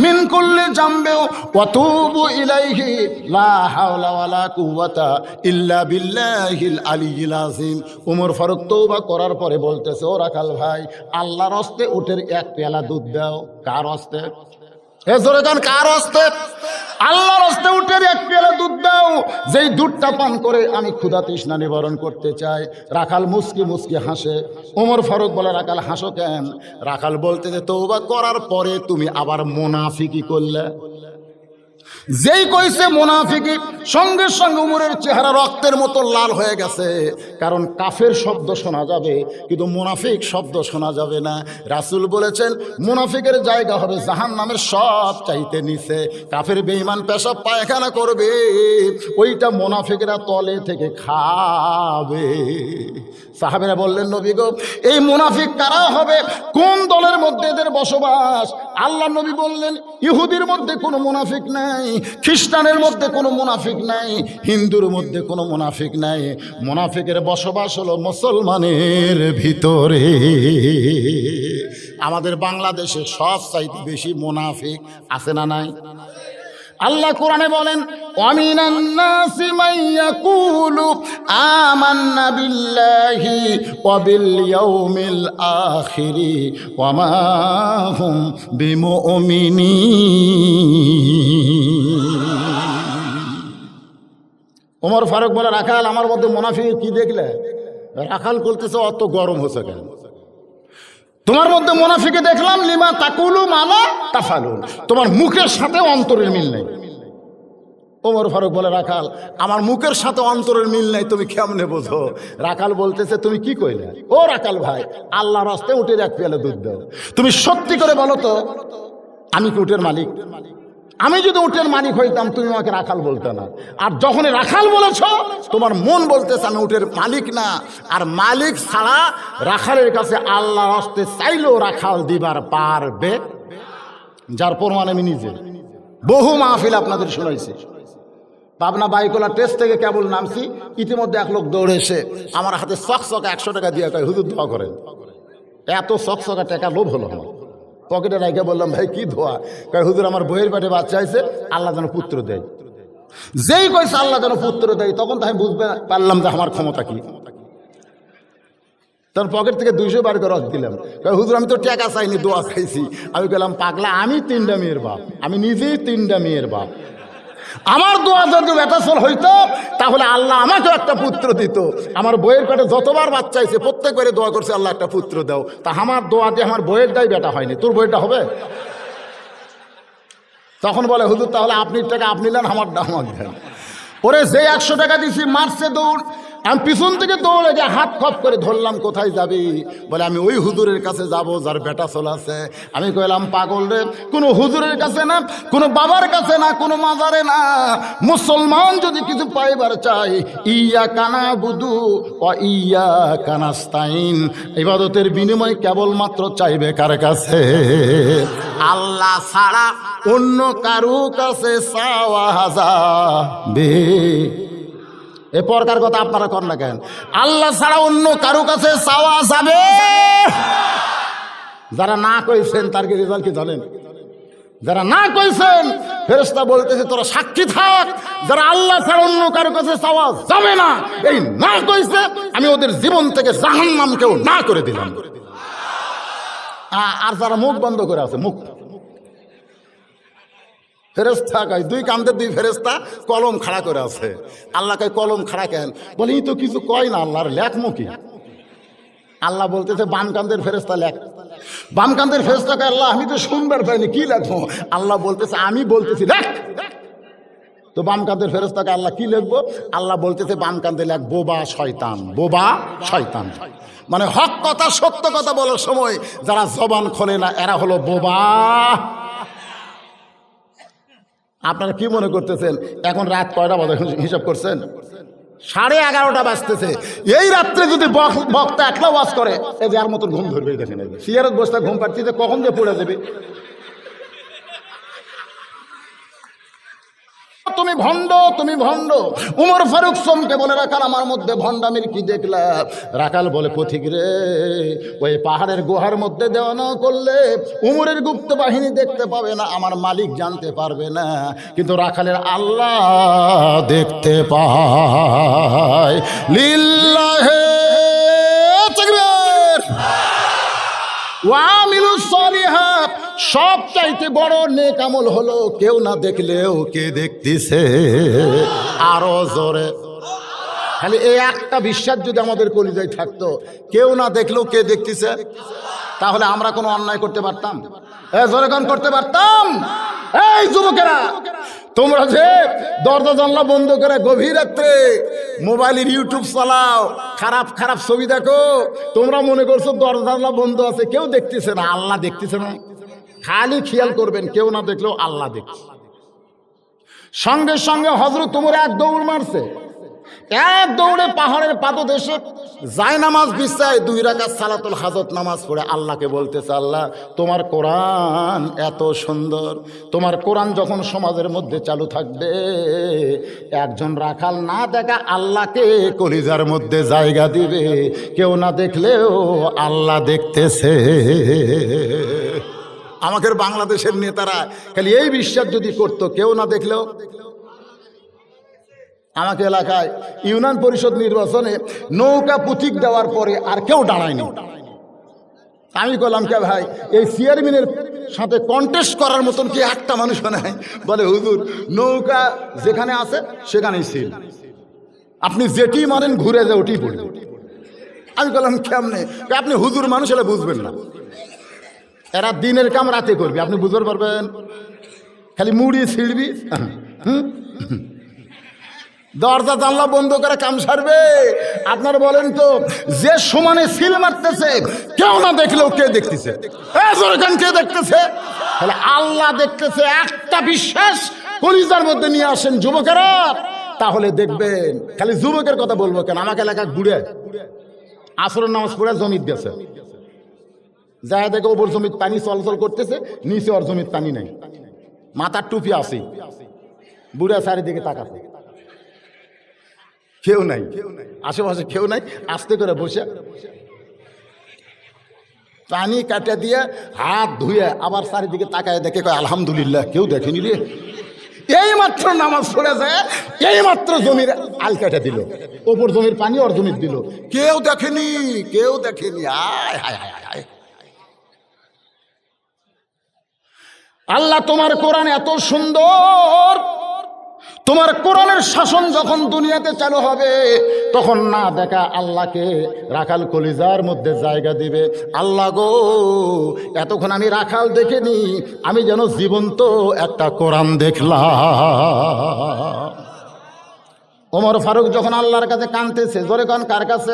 মিন কুল্লি জামবি ওয়া তুবু ইলাইহি লা হাওলা ওয়ালা কুওয়াতা ইল্লা বিল্লাহিল আলিয়্যিল আযীম। উমর ফারুক তওবা করার পরে বলতেছে, ও রাখাল ভাই, আল্লাহর হস্তে উটের 1 পেয়ালা দুধ দাও। কার হস্তে? এ জোরে গান, কার হস্তে? আল্লাহর হস্তে উটের 1 পেয়ালা দুধ দাও, যেই দুধটা পান করে আমি ক্ষুধা তৃষ্ণা নিবারণ করতে চাই। রাখাল মুস্কি মুস্কি হাসে। ওমর ফারুক বলে, রাখাল হাসো কেন? রাখাল বলতে যে তওবা করার পরে তুমি আবার মুনাফিকি করলে। যেই কইছে মুনাফিকি, সঙ্গে সঙ্গে উমরের চেহারা রক্তের মতো লাল হয়ে গেছে। কারণ কাফের শব্দ শোনা যাবে কিন্তু মুনাফিক শব্দ শোনা যাবে না। রাসূল বলেছেন মুনাফিকের জায়গা হবে জাহান্নামের সব চাইতে নিচে। কাফের বেঈমান পেশাব পায়খানা করবে, ওইটা মুনাফিকরা তলে থেকে খাবে। সাহাবীরা বললেন, নবী গো এই মুনাফিক কারা হবে? কোন দলের মধ্যে এদের বসবাস? আল্লাহ নবী বললেন, ইহুদির মধ্যে কোনো মুনাফিক নাই, খ্রিস্টানের মধ্যে কোনো মুনাফিক নাই, হিন্দুর মধ্যে কোনো মুনাফিক নাই। মুনাফিকের বসবাস হলো মুসলমানের ভিতরে। আমাদের বাংলাদেশে সব চাইতে বেশি মুনাফিক আছে না নাই? আল্লাহ কোরআনে বলেন, ওয়ামিনান নাসি মান ইয়াকুলু আমান্না বিল্লাহি ওয়া বিল ইয়াউমিল আখিরি ওয়া মা হুম বিমুমিনিন। ওমর ফারুক বলে, রাখাল আমার মধ্যে মুনাফিক কি দেখলে? রাখাল বলতেছে, অত গরম হচ্ছে কেন? তোমার মধ্যে মুনাফিকে দেখলাম, লিমা তাকুলু মালা তাফালুন, তোমার মুখের সাথে অন্তরের মিল নেই। ওমর ফারুক বলে, রাখাল আমার মুখের সাথে অন্তরের মিল নাই, তুমি কেমনে বোঝো? রাখাল বলতেছে, তুমি কি কইলে? ও রাখাল ভাই, আল্লাহর রাস্তে উঠে এক পেয়ালা দুধ দাও। তুমি সত্যি করে বলো তো, আমি কি উটের মালিক? আমি যদি উটের মালিক হইতাম তুমি আমাকে রাখাল বলতে না। আর যখন রাখাল বলেছ, তোমার মন বলতেছে আমি উটের মালিক না। আর মালিক ছাড়া রাখালের কাছে আল্লাহর রাস্তে চাইলেও রাখাল দিবার পারবে, যার প্রমাণ আমি নিজে বহু মাহফিল আপনাদের শুনাইছি। পাবনা বাইকোলা টেস্ট থেকে কেবল নামছি, ইতিমধ্যে এক লোক দৌড়ে এসে আমার হাতে চকচকা 100 টাকা দিয়ে কয়, হুজুর দোয়া করেন। এত চকচকা টাকা লোভ হলো আমার, পকেটে রাখে বললাম, ভাই কি দোয়া? কয়, হুজুর আমার বইয়ের পেটে বাচ্চা হয়েছে, আল্লাহ যেন পুত্র দেয়। যেই কইছে আল্লাহ যেন পুত্র দেয়, তখন তো আমি বুঝতে পারলাম যে আমার ক্ষমতা কি। তখন পকেট থেকে 200 বার করে রস দিলাম। কয়, হুজুর আমি তো টাকা চাইনি, দোয়া চাইছি। আমি বললাম, পাগলা, আমি 3টা মেয়ের বাপ, আমি নিজেই 3টা মেয়ের বাপ। আমার দোয়া যদি বেটাচল হইতো তাহলে আল্লাহ আমাকেও একটা পুত্র দিত। আমার বইয়ের পেটে যতবার বাচ্চা হয়েছে প্রত্যেকবারে দোয়া করছে, আল্লাহ একটা পুত্র দাও। তা আমার দোয়া দিয়ে আমার বইয়ের দায় বেটা হয়নি, তোর বইটা হবে? তখন বলে, হুজুর তাহলে আপনি টাকা আপনি নেন, আমার দাম দেন। ওরে যে 100 টাকা দিছি মারছে দৌড়, আমি পিছন থেকে দৌড়ে যে হাত খপ করে ধরলাম, কোথায় যাবি? বলে, আমি ওই হুজুরের কাছে যাব যার বেটা চল আছে। আমি কইলাম, পাগল রে, কোনো হুজুরের কাছে না, কোনো বাবার কাছে না, কোনো মাজারে না। মুসলমান যদি কিছু পাইবার চাই, ইয়া কানা বুদু ও ইয়া কানাস্তাইন, ইবাদতের বিনিময় কেবলমাত্র চাইবে কার কাছে? আল্লাহ ছাড়া অন্য কারো কাছে চাওয়া যাবে। এ পরকার কথা আপনারা কর না কেন? আল্লাহ ছাড়া অন্য কারো কাছে চাওয়া যাবে? যারা না কইছেন তার কি রেজাল্ট কি জানেন? যারা না কইছেন ফেরেশতা বলতেছে, তোরা সাক্ষী থাক, যারা আল্লাহ ছাড়া অন্য কারো কাছে চাওয়া যাবে না, এই না কইছে, আমি ওদের জীবন থেকে জাহান্নামকেও না করে দিলাম। আর যারা মুখ বন্ধ করে আছে, মুখ ফেরেশতা কয়, 2 কান্দের 2 ফেরেশতা কলম খাড়া করে আছে। আল্লাহ কয়, কলম খাড়া কেন? বলে, এই তো কিছু কয় না, আল্লাহর লেখমো কি? আল্লাহ বলতেছে, বাম কান্দের ফেরেশতা লেখ। বাম কান্দের ফেরেশতা কয়, আল্লাহ আমি তো শুনবার পাইনি, কি লেখবো? আল্লাহ বলতেছে, আমি বলতেছি লেখ। তো বাম কান্দের ফেরেশতাকে আল্লাহ কি লিখবো? আল্লাহ বলতেছে, বাম কান্দে লেখ বোবা শয়তান, বোবা শয়তান। মানে হক কথা সত্য কথা বলার সময় যারা জবান খোলে না, এরা হলো বোবা। আপনারা কি মনে করতেছেন এখন রাত কয়টা বাজে হিসাব করছেন? 11:30 বাজতেছে। এই রাত্রে যদি বক্তা একলা ওয়াজ করে, এই যে আর মতন ঘুম ধরবে, দেখেন সিয়ারত বসতে ঘুম পাচ্ছি, কখন দিয়ে পড়ে যাবে। তুমি ভণ্ড, তুমি ভণ্ড। উমর ফারুক চমকে বলে, রাখাল আমার মধ্যে ভণ্ডামির কি দেখলাম? রাখাল বলে, পথিক রে, ওই পাহাড়ের গুহার মধ্যে দেওয়া না করলে উমরের গুপ্ত বাহিনী দেখতে পাবে না, আমার মালিক জানতে পারবে না, কিন্তু রাখালের আল্লাহ দেখতে পায়। লিল্লাহে তাকবীর ওয়া আমিলুস সালিহাত। সব চাইতে বড় নেক আমল হলো কেউ না দেখলেও কে দেখতেছে। আরো জোরে, খালি এই একটা বিশ্বাস যদি আমাদের কলিজায় থাকতো, কেউ না দেখলেও কে দেখতেছে, তাহলে আমরা কোনো অন্যায় করতে পারতাম? জোরে গান করতে পারতাম? এই যুবকেরা, তোমরা যে দরজা জানলা বন্ধ করে গভীর রাত্রে মোবাইলের ইউটিউব চালাও, খারাপ খারাপ ছবি দেখো, তোমরা মনে করছো দরজা জানলা বন্ধ আছে, কেউ দেখতেছে না, আল্লাহ দেখতেছে না। খালি খেয়াল করবেন, কেউ না দেখলেও আল্লাহ দেখছে। সঙ্গে সঙ্গে হযরত ওমর এক দৌড় মারছে, এক দৌড়ে পাহাড়ের পাদদেশে যায় নামাজ বিছায় 2 রাকাত সালাতুল হাজত নামাজ পড়ে আল্লাহকে বলতেছে, আল্লাহ তোমার কোরআন এত সুন্দর, তোমার কোরআন যখন সমাজের মধ্যে চালু থাকবে, একজন রাখাল না দেখা আল্লাহকে কলিজার মধ্যে জায়গা দিবে, কেউ না দেখলেও আল্লাহ দেখতেছে। আমাদের বাংলাদেশের নেতারা খালি এই বিশ্বাস যদি করত, কেউ না দেখলেও। আমাকে এলাকায় ইউনিয়ন পরিষদ নির্বাচনে নৌকা পুতিক দেওয়ার পরে আর কেউ দাঁড়ায়নি। আমি বললাম, কে ভাই, এই চেয়ারম্যানের সাথে কন্টেস্ট করার মতন কি একটা মানুষ নাই? বলে, হুজুর নৌকা যেখানে আছে সেখানেই ছিল, আপনি যেটি মারেন ঘুরে যায় ওটি পড়বে। আমি বললাম, কেমনে? আপনি হুজুর মানুষ হলে বুঝবেন না, এরা দিনের কাম রাতে করবি, আপনি বুঝতে পারবেন? খালি মুড়ি ছিড়বি, দরজা জানলা বন্ধ করে কাম সারবে? আপনার বলেন তো, যে সমানে সিল মারতেছে কেউ না দেখলেও কে দেখতেছে? কে দেখতেছে? তাহলে আল্লাহ দেখতেছে। একটা বিশ্বাস কলিজার মধ্যে নিয়ে আসেন যুবকেরা, তাহলে দেখবেন। খালি যুবকের কথা বলবো কেন, আমাকে এলাকা ঘুরে আসরের নামাজ পড়ে জমিত গেছে, যায় দেখে ওপর জমিত পানি চলাচল করতেছে, নিচে ওর জমিত পানি নাই, মাথার টুপি আছে, বুড়া চারিদিকে তাকাচ্ছে, কেউ নাই, আশেপাশে কেউ নাই। আস্তে করে বসে পানি কাটা দিয়ে হাত ধুয়ে আবার চারিদিকে তাকায় দেখে কয় আলহামদুলিল্লাহ, কেউ দেখেনি রে। এই মাত্র নামাজ পড়ে যায়, এই মাত্র জমির আল কাটা দিল, ওপর জমির পানি ওর জমির দিল, কেউ দেখেনি, কেউ দেখেনি। আয় হায় হায় হায়। আল্লাহ তোমার কোরআন এত সুন্দর, তোমার কোরআনের শাসন যখন দুনিয়াতে চালু হবে, তখন না দেখা আল্লাহকে রাখাল কলিজার মধ্যে জায়গা দিবে। আল্লাহ গো, এতক্ষণ আমি রাখাল দেখিনি, আমি যেন জীবন্ত একটা কোরআন দেখলাম। ওমর ফারুক যখন আল্লাহর কাছে কাঁদতেছে, জোরে কান, কার কাছে?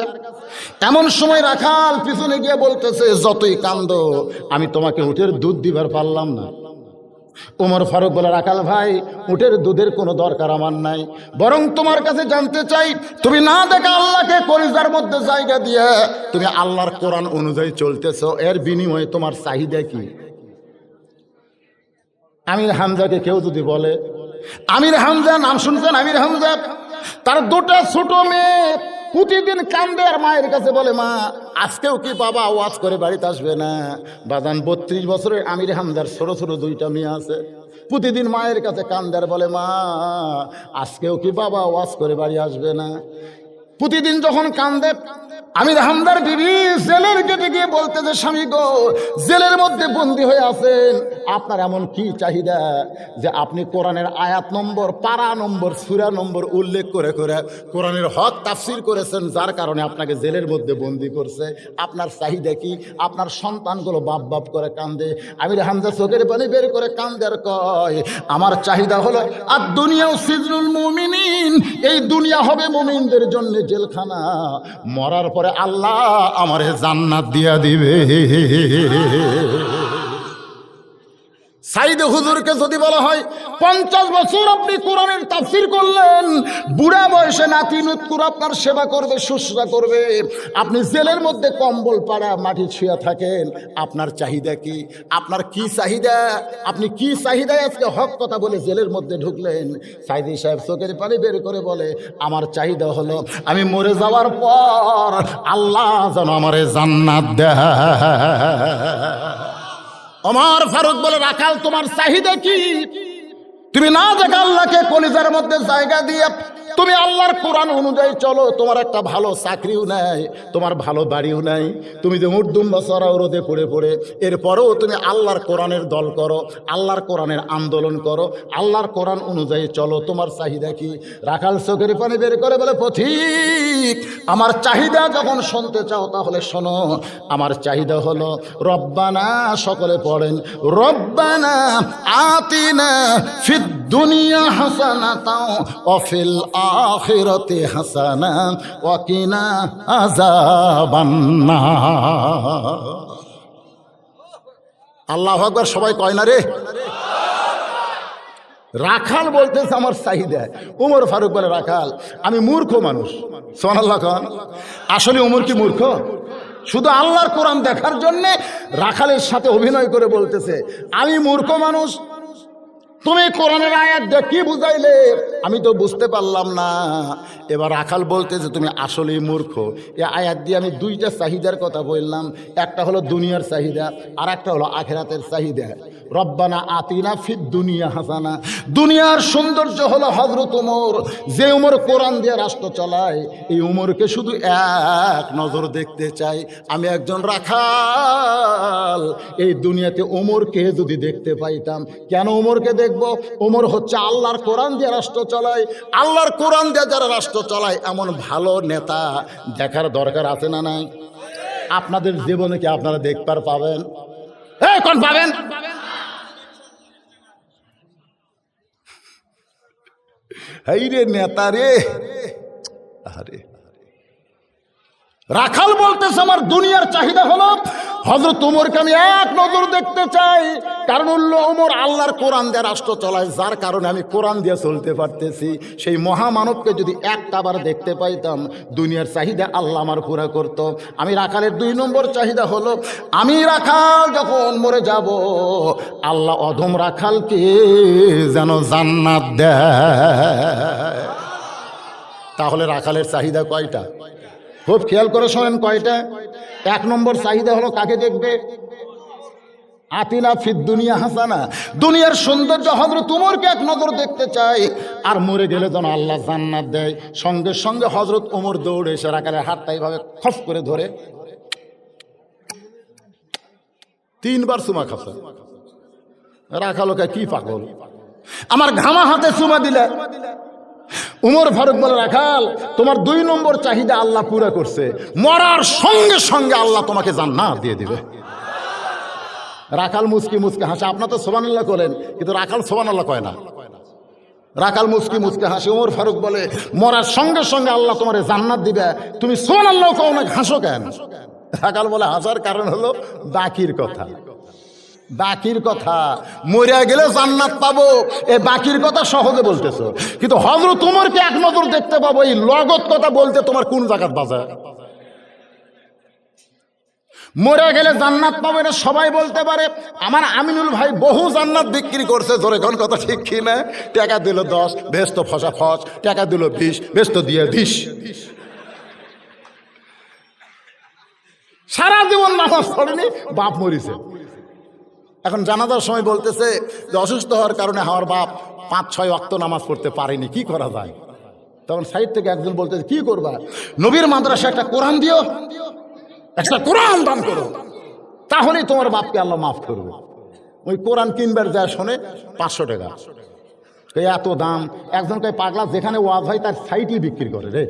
এমন সময় রাখাল পিছনে গিয়ে বলতেছে, যতই কান্দো আমি তোমাকে উটের দুধ দিবার পারলাম না। ওমর ফারুক বলে, রাখাল ভাই, উটের দুধের কোনো দরকার আমার নাই, বরং তোমার কাছে জানতে চাই, তুমি না দেখা আল্লাহকে কলিজার মধ্যে জায়গা দিয়ে তুমি আল্লাহর কোরআন অনুযায়ী চলতেছো, এর বিনিময়ে তোমার চাহিদা কি? আমির হামজাকে কেউ যদি বলে, আমির হামজা নাম শুনছেন? আমির হামজা, তার দুটো ছোট মেয়ে প্রতিদিন কান্দে আর মায়ের কাছে বলে, মা আজকেও কি বাবা ওয়াজ করে বাড়িতে আসবে না? বাজান 32 বছরের আমির হামজার ছোট ছোট দুইটা মেয়ে আছে, প্রতিদিন মায়ের কাছে কান্দে আর বলে, মা আজকেও কি বাবা ওয়াজ করে বাড়ি আসবে না? প্রতিদিন যখন কান্দে, আমির হামদার বিবি জেলের গেটে গিয়ে বলতেছে, স্বামী গো, জেলের মধ্যে বন্দী হয়ে আছেন, আপনার এমন কি চাহিদা যে আপনি কোরআনের আয়াত নম্বর, পারা নম্বর, সূরা নম্বর উল্লেখ করে করে কোরআনের হক তাফসীর করেছেন, যার কারণে আপনাকে জেলের মধ্যে বন্দী করছে? আপনার চাহিদা কি? আপনার সন্তানগুলো বাপ বাপ করে কান্দে, আমির হামজা চোখের পানি বের করে কান্দে আর কয়, আমার চাহিদা হলো আর দুনিয়াও সিজনুল মুমিনিন, এই দুনিয়া হবে মুমিনদের জন্য জেলখানা, মরার পরে আল্লাহ আমারে জান্নাত দিয়া দিবে। সাইদ হুজুরকে যদি বলা হয় 50 বছর আপনি কোরআনের তাফসীর করলেন, বুড়া বয়সে নাতি নুতকুর আপনার সেবা করবে, শুশ্রূষা করবে, আপনি জেলের মধ্যে কম্বল পাড়া মাটি ছুঁয়া থাকেন, আপনার চাহিদা কি? আপনার কি চাহিদা? আপনি কি চাহিদায় আজকে হক কথা বলে জেলের মধ্যে ঢুকলেন? সাইদি সাহেব চোখের পানি বের করে বলে, আমার চাহিদা হলো আমি মরে যাওয়ার পর আল্লাহ যেন আমারে জান্নাত দেয়। ওমর ফারুক বলে, রাখাল তোমার চাহিদা কি? তুমি না দেখা আল্লাহকে কলিজার মধ্যে জায়গা দিয়ে তুমি আল্লাহর কোরআন অনুযায়ী চলো, তোমার একটা ভালো চাকরিও নাই, তোমার ভালো বাড়িও নাই, তুমি যে মুর্দুম্বা চড়াও রোদে পড়ে পড়ে, এরপরেও তুমি আল্লাহর কোরআনের দল করো, আল্লাহর কোরআনের আন্দোলন করো, আল্লাহর কোরআন অনুযায়ী চলো, তোমার চাহিদা কি? রাখাল চোখের পানি বের করে বলে, পথিক আমার চাহিদা যখন শুনতে চাও তাহলে শোনো, আমার চাহিদা হলো রব্বানা, সকলে পড়েন, রব্বানা আতিনা ফিদ দুনিয়া হাসানাতাও ওয়া ফিল আখিরাতি হাসানা ওয়া কিনা আযাবান নার। আল্লাহু আকবার, সবাই কয় না রে? রাখাল বলতেছে আমার চাহিদা। উমর ফারুক বলে, রাখাল আমি মূর্খ মানুষ। সুবহানাল্লাহ খান। আসলে উমর কি মূর্খ? শুধু আল্লাহর কোরআন দেখার জন্য রাখালের সাথে অভিনয় করে বলতেছে, আমি মূর্খ মানুষ, তুমি কোরআনের আয়াত দিয়ে কি বুঝাইলে আমি তো বুঝতে পারলাম না। এবার রাখাল বলতেছে, তুমি আসলেই মূর্খ। এই আয়াত দিয়ে আমি দুইটা চাহিদার কথা বললাম, একটা হলো দুনিয়ার চাহিদা আর একটা হলো আখিরাতের চাহিদা। রব্বানা আতিনা ফিদ দুনিয়া হাসানা, দুনিয়ার সৌন্দর্য হলো হযরত ওমর, যে ওমর কোরআন দিয়ে রাষ্ট্র চালায়, এই ওমরকে শুধু এক নজর দেখতে চাই। আমি একজন রাখাল, এই দুনিয়াতে ওমরকে যদি দেখতে পাইতাম, কেন ওমরকে দেখবো? ওমর হচ্ছে আল্লাহর কোরআন দিয়ে রাষ্ট্র চালায়, আল্লাহর কোরআন দিয়ে যারা রাষ্ট্র চালায় এমন ভালো নেতা দেখার দরকার আছে না নাই? আপনাদের জীবনে কি আপনারা দেখবার পাবেন? কোন পাবেন? এই রে নেতা রে, আরে রাখাল বলতেছে আমার দুনিয়ার চাহিদা হলো হযরত ওমরকে আমি এক নজর দেখতে চাই। কারণ হলো ওমর আল্লাহর কোরআন দিয়ে রাষ্ট্র চালায়, যার কারণে আমি কোরআন দিয়ে চলতে পারতেছি। সেই মহামানবকে যদি একটাবার দেখতে পাইতাম, দুনিয়ার চাহিদা আল্লাহ আমার পুরা করত। আমি রাখালের 2 নম্বর চাহিদা হলো আমি রাখাল যখন মরে যাব, আল্লাহ অধম রাখালকে যেন জান্নাত দেয়। তাহলে রাখালের চাহিদা কয়টা? খুব খেয়াল করে শোনেন কয়টা। 1 নম্বর চাহিদা হলো কাকে দেখবে? আতিনা ফিদ দুনিয়া হাসানা, দুনিয়ার সৌন্দর্য হযরত ওমরকে এক নজর দেখতে চাই। আর মরে গেলে যেন আল্লাহ জান্নাত দেয়। সঙ্গে সঙ্গে হযরত ওমর দৌড়ে এসে রাখালের হাতটা এইভাবে খপ করে ধরে 3 বার চুমা খাচ্ছে। রাখালোকে কি পাগল, আমার ঘামা হাতে চুমা দিলে। উমর ফারুক বলে রাখাল তোমার 2 নম্বর চাহিদা আল্লাহ পুরা করছে, মরার সঙ্গে সঙ্গে আল্লাহ তোমাকে জান্নাত দিয়ে দিবে। রাখাল মুস্কি মুস্কি হাসে। আপনার তো সুবহানাল্লাহ করেন, কিন্তু রাখাল সুবহানাল্লাহ কয় না। রাখাল মুস্কি মুস্কি হাসে। উমর ফারুক বলে মরার সঙ্গে সঙ্গে আল্লাহ তোমার জান্নাত দিবে, তুমি সুবহানাল্লাহ কও না, হাসো কেন? রাখাল বলে হাসার কারণ হলো বাকির কথা। বাকির কথা মরিয়া গেলে জান্নাত পাবো, এই বাকির কথা সহজে বলতেছো, কিন্তু হযরত ওমরকে এক নজর দেখতে পাবো, এই লগত কথা বলতে তোমার কোন জায়গাত বাজে? মরে গেলে জান্নাত পাবো এটা সবাই বলতে পারে। আমার আমিনুল ভাই বহু জান্নাত বিক্রি করছে, জোরে কোন কথা ঠিক কি না? টাকা দিল 10, বেস্ত ফসা ফস, টাকা দিল 20, বেস্ত দিয়ে 20। সারা জীবন নামাজ পড়েনি, বাপ মরিছে। এখন জানাজার সময় বলতেছে যে অসুস্থ হওয়ার কারণে আমার বাপ 5-6 ওয়াক্ত নামাজ পড়তে পারেনি, কি করা যায়? তখন সাইড থেকে একজন বলতেছে কি করবা? নবীর মাদ্রাসা একটা কোরআন দিও, একটা কোরআন দান করো, তাহলেই তোমার বাপকে আল্লাহ মাফ করবে। ওই কোরআন কিনবার যায় শোনে 500 টাকা, এত দাম। একজন কয় পাগলা, যেখানে ওয়াজ হয় তার সাইটই বিক্রি করে রে,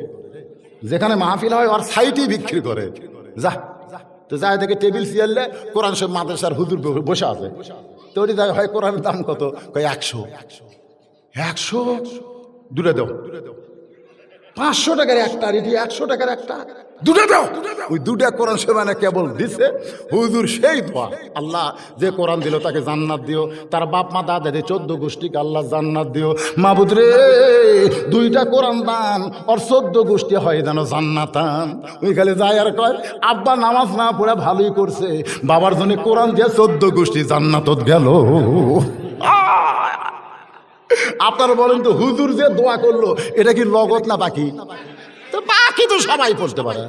যেখানে মাহফিল হয় ওর সাইটই বিক্রি করে। যা তো যায় দেখে টেবিল চেয়ারলে কোরআন সব মাদ্রাসার হুজুর বসে আছে, তো ওই জায়গায় হয় কোরআনের দাম কত? কয় 100 দুটো দাও। 500 টাকার একটা, আর এটি 100 টাকার একটা, দুটো দাও। ওই 2টা কোরআন সে মানে কেবল দিছে হুজুর সেই দোয়া, আল্লাহ যে কোরআন দিল তাকে জান্নাত দিও, তার বাপ মা দাদা 14 গোষ্ঠীকে আল্লাহ জান্নাত দিও। মাবুদ রে 2টা কোরআন দান আর 14 গোষ্ঠী হয় যেন জান্নাতান। ওই খালি যায় আর কয় আব্বা নামাজ না পড়ে ভালোই করছে, বাবার জন্য কোরআন দিয়ে 14 গোষ্ঠী জান্নাতত গেল। আপনারা বলেন তো হুজুর যে দোয়া করলো এটা কি লগত না বাকি? তো বাকি তো সবাই পড়তে পারে।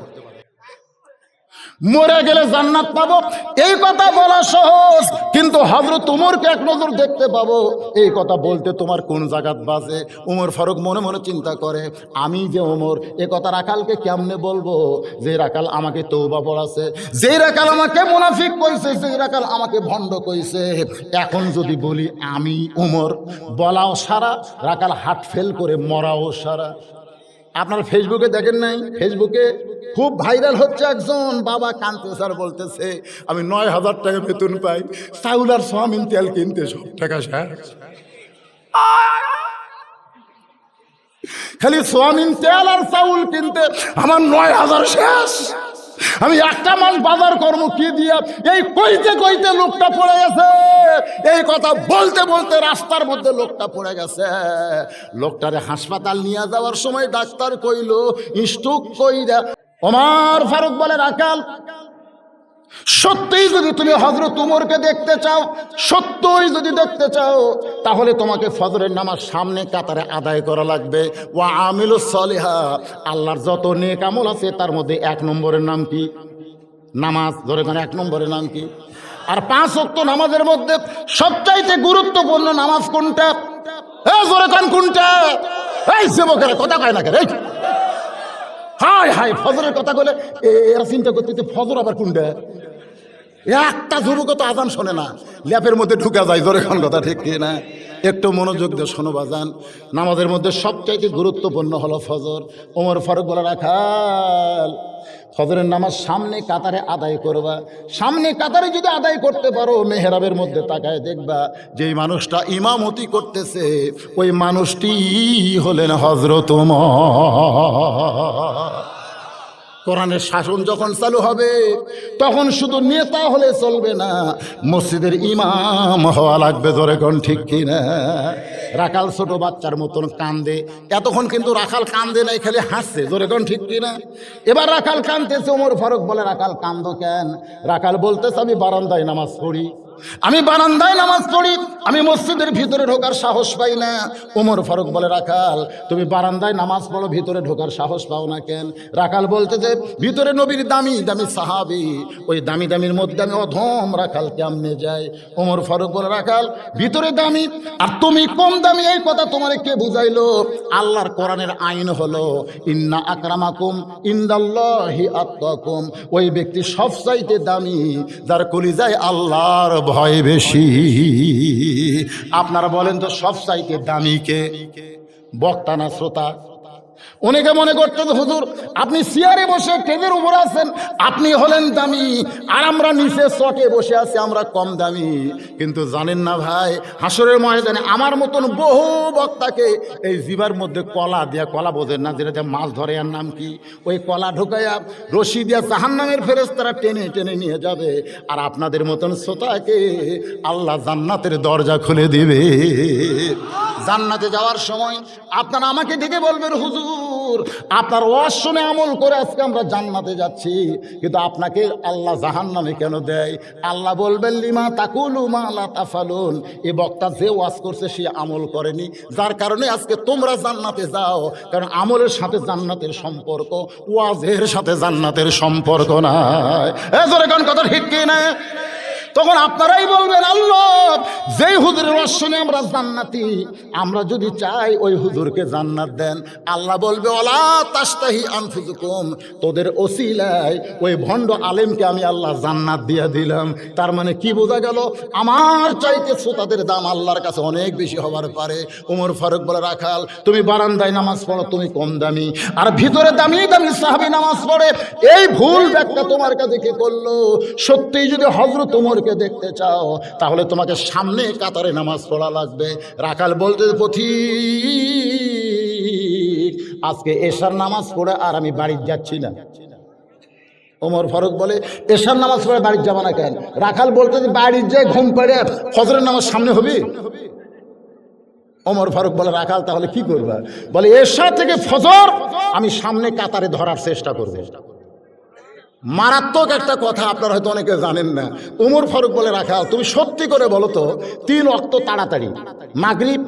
মরে গেলে জান্নাত পাবো এই কথা বলা সহজ, কিন্তু হযরত ওমরকে এক নজর দেখতে পাবো এই কথা বলতে তোমার কোন জায়গাত বাজে? উমর ফারুক মনে মনে চিন্তা করে আমি যে ওমর, এ কথা রাখালকে কেমনে বলবো? যে রাখাল আমাকে তওবা পড়াছে, যে রাখাল আমাকে মুনাফিক কইছে, যে রাখাল আমাকে ভণ্ড কইছে, এখন যদি বলি আমি ওমর, বলাও সারা, রাখাল হার্ট ফেল করে মরাও সারা। আপনারা ফেসবুকে দেখেন নাই? ফেসবুকে খুব ভাইরাল হচ্ছে একজন বাবা কানতে স্যার বলতেছে আমি 9,000 টাকা বেতন পাই, চাউল আর সোয়াবিন তেল কিনতে সব টাকা শেষ। খালি সোয়াবিন তেল আর চাউল কিনতে আমার 9,000 শেষ। আমি একটা মাস বাজার কর্ম কি দিয়া? এই কইতে কইতে লোকটা পড়ে গেছে। এই কথা বলতে বলতে রাস্তার মধ্যে লোকটা পড়ে গেছে। লোকটারে হাসপাতাল নিয়ে যাওয়ার সময় ডাক্তার কইল স্ট্রোক কইরা। ওমর ফারুক বলে রাখাল সত্যিই যদি তুমি হযরত ওমরকে দেখতে চাও, সত্যই যদি দেখতে চাও, তাহলে তোমাকে ফজরের নামাজ সামনে কাতারে আদায় করা লাগবে। ওয়া আমিলুস সলিহা, আল্লাহর যত নেক আমল আছে তার মধ্যে 1 নম্বরের নাম কি? নামাজ। ধরে 1 নম্বরের নাম কি? আর 5 ওয়াক্ত নামাজের মধ্যে সবচাইতে গুরুত্বপূর্ণ নামাজ কোনটা? জোরে কান কোনটা? এই যুবকেরা কথা কয় না কেন? হাই হাই ফজরের কথা বলে এরা চিন্তা করতে ফজর আবার কোনটা? একটা যুবকও তো আজান শোনে না, ল্যাপের মধ্যে ঢুকে যায়। জোরে কোন কথা ঠিক কি না? একটু মনোযোগ দিয়ে শোনো বাজান, নামাজের মধ্যে সবচাইতে গুরুত্বপূর্ণ হলো ফজর। ওমর ফারুক বলে, রাখাল ফজরের নামাজ সামনে কাতারে আদায় করবা। সামনে কাতারে যদি আদায় করতে পারো, মেহরাবের মধ্যে তাকায় দেখবা যেই মানুষটা ইমামতি করতেছে ওই মানুষটি হলেন হযরত ওমর। কোরআনের শাসন যখন চালু হবে তখন শুধু নেতা হলে চলবে না, মসজিদের ইমাম হওয়া লাগবে। জোরে কোন ঠিক কিনা? রাখাল ছোট বাচ্চার মতন কান্দে, এতক্ষণ কিন্তু রাখাল কান্দে নাই, খালি হাসছে। জোরে কোন ঠিক কিনা? এবার রাখাল কান্দতেছে। ওমর ফারুক বলে, রাখাল কান্দো কেন? রাখাল বলতেছে, আমি বারান্দায় নামাজ পড়ি, আমি বারান্দায় নামাজ পড়ি, আমি মসজিদের ভিতরে ঢোকার সাহস পাই না। ওমর ফারুক বলে, রাখাল তুমি বারান্দায় নামাজ পড়ো, ভিতরে ঢোকার সাহস পাও না কেন? রাখাল বলতে যে ভিতরে নবীর দামি দামি সাহাবী, ওই দামি দামির মধ্যে আমি অধম, রাখাল কেমনে যায়? ওমর ফারুক বলে, রাখাল ভিতরে দামি আর তুমি কম দামি, এই কথা তোমারে কে বুঝাইলো? আল্লাহর কোরআনের আইন হলো ইন্না আকরামাকুম ইনদাল্লাহি আতকাকুম, ওই ব্যক্তি সবচাইতে দামি যার কলিজায় আল্লাহর ভয় বেশি। আপনারা বলেন তো সবচাইতে দামি কে? বক্তা না শ্রোতা? অনেকে মনে করতেন হুজুর আপনি চেয়ারে বসে টেবিলের উপর আছেন, আপনি হলেন দামি, আর আমরা নিচে চটে বসে আছি, আমরা কম দামি। কিন্তু জানেন না ভাই, হাসরের ময়দানে আমার মতন বহু বক্তাকে এই জিবার মধ্যে কলা দিয়া, কলা বোঝেন না যেটা দিয়ে মাছ ধরে, আর নাম কি? ওই কলা ঢুকাইয়া রশি দিয়া জাহান্নামের ফেরেশতারা টেনে টেনে নিয়ে যাবে, আর আপনাদের মতন শ্রোতাকে আল্লাহ জান্নাতের দরজা খুলে দিবে। জান্নাতে যাওয়ার সময় আপনারা আমাকে ডেকে বলবেন, হুজুর আপনার ওয়াজ শুনে আমল করে আজকে আমরা জান্নাতে যাচ্ছি, কিন্তু আপনাকে আল্লাহ জাহান্নামে কেন দেয়? আল্লাহ বলবেন, লিমা তাকুলু মা লা তাফালুন, এই বক্তা যে ওয়াজ করছে সে আমল করেনি, যার কারণে আজকে তোমরা জান্নাতে যাও। কারণ আমলের সাথে জান্নাতের সম্পর্ক, ওয়াজের সাথে জান্নাতের সম্পর্ক নাই। জোরে কোন কথা ঠিক কি না? তখন আপনারাই বলবেন, আল্লাহ যেই হুজুরের ওয়াজ শুনে আমরা জান্নাতি, আমরা যদি চাই ওই হুজুরকে জান্নাত দেন। আল্লাহ বলবে, ওয়ালা তাস্তাহি আনফুসুকুম, তোদের ওসিলায় ওই ভণ্ড আলেমকে আমি আল্লাহ জান্নাত দিয়ে দিলাম। তার মানে কি বোঝা গেল? আমার চাইতে শ্রোতাদের দাম আল্লাহর কাছে অনেক বেশি হবার পারে। ওমর ফারুক বলে, রাখাল তুমি বারান্দায় নামাজ পড়ো, তুমি কম দামি, আর ভিতরে দামি দামি সাহাবী নামাজ পড়ে। এই ভুল ব্যাখ্যা তোমার কাছে কে করলো? সত্যিই যদি হযরত ওমরকে দেখতে চাও তাহলে তোমাকে সামনে কাতারে নামাজ পড়া লাগবে। রাখাল বলতে, পথিক আজকে এশার নামাজ পড়ে আর আমি বাড়ি যাচ্ছি না। ওমর ফারুক বলে, এশার নামাজ পড়ে বাড়ি যাবা না কেন? রাখাল বলতে, বাড়ির যে ঘুম পাড়ে ফজরের নামাজ সামনে হবে। ওমর ফারুক বলে, রাখাল তাহলে কি করবা? বলে, এশা থেকে ফজর আমি সামনে কাতারে ধরার চেষ্টা করব। মারাত্মক একটা কথা, আপনারা হয়তো অনেকে জানেন না। ওমর ফারুক বলে, রাখাল তুমি সত্যি করে বলো তো, 3 ওয়াক্ত তাড়াতাড়ি, মাগরিব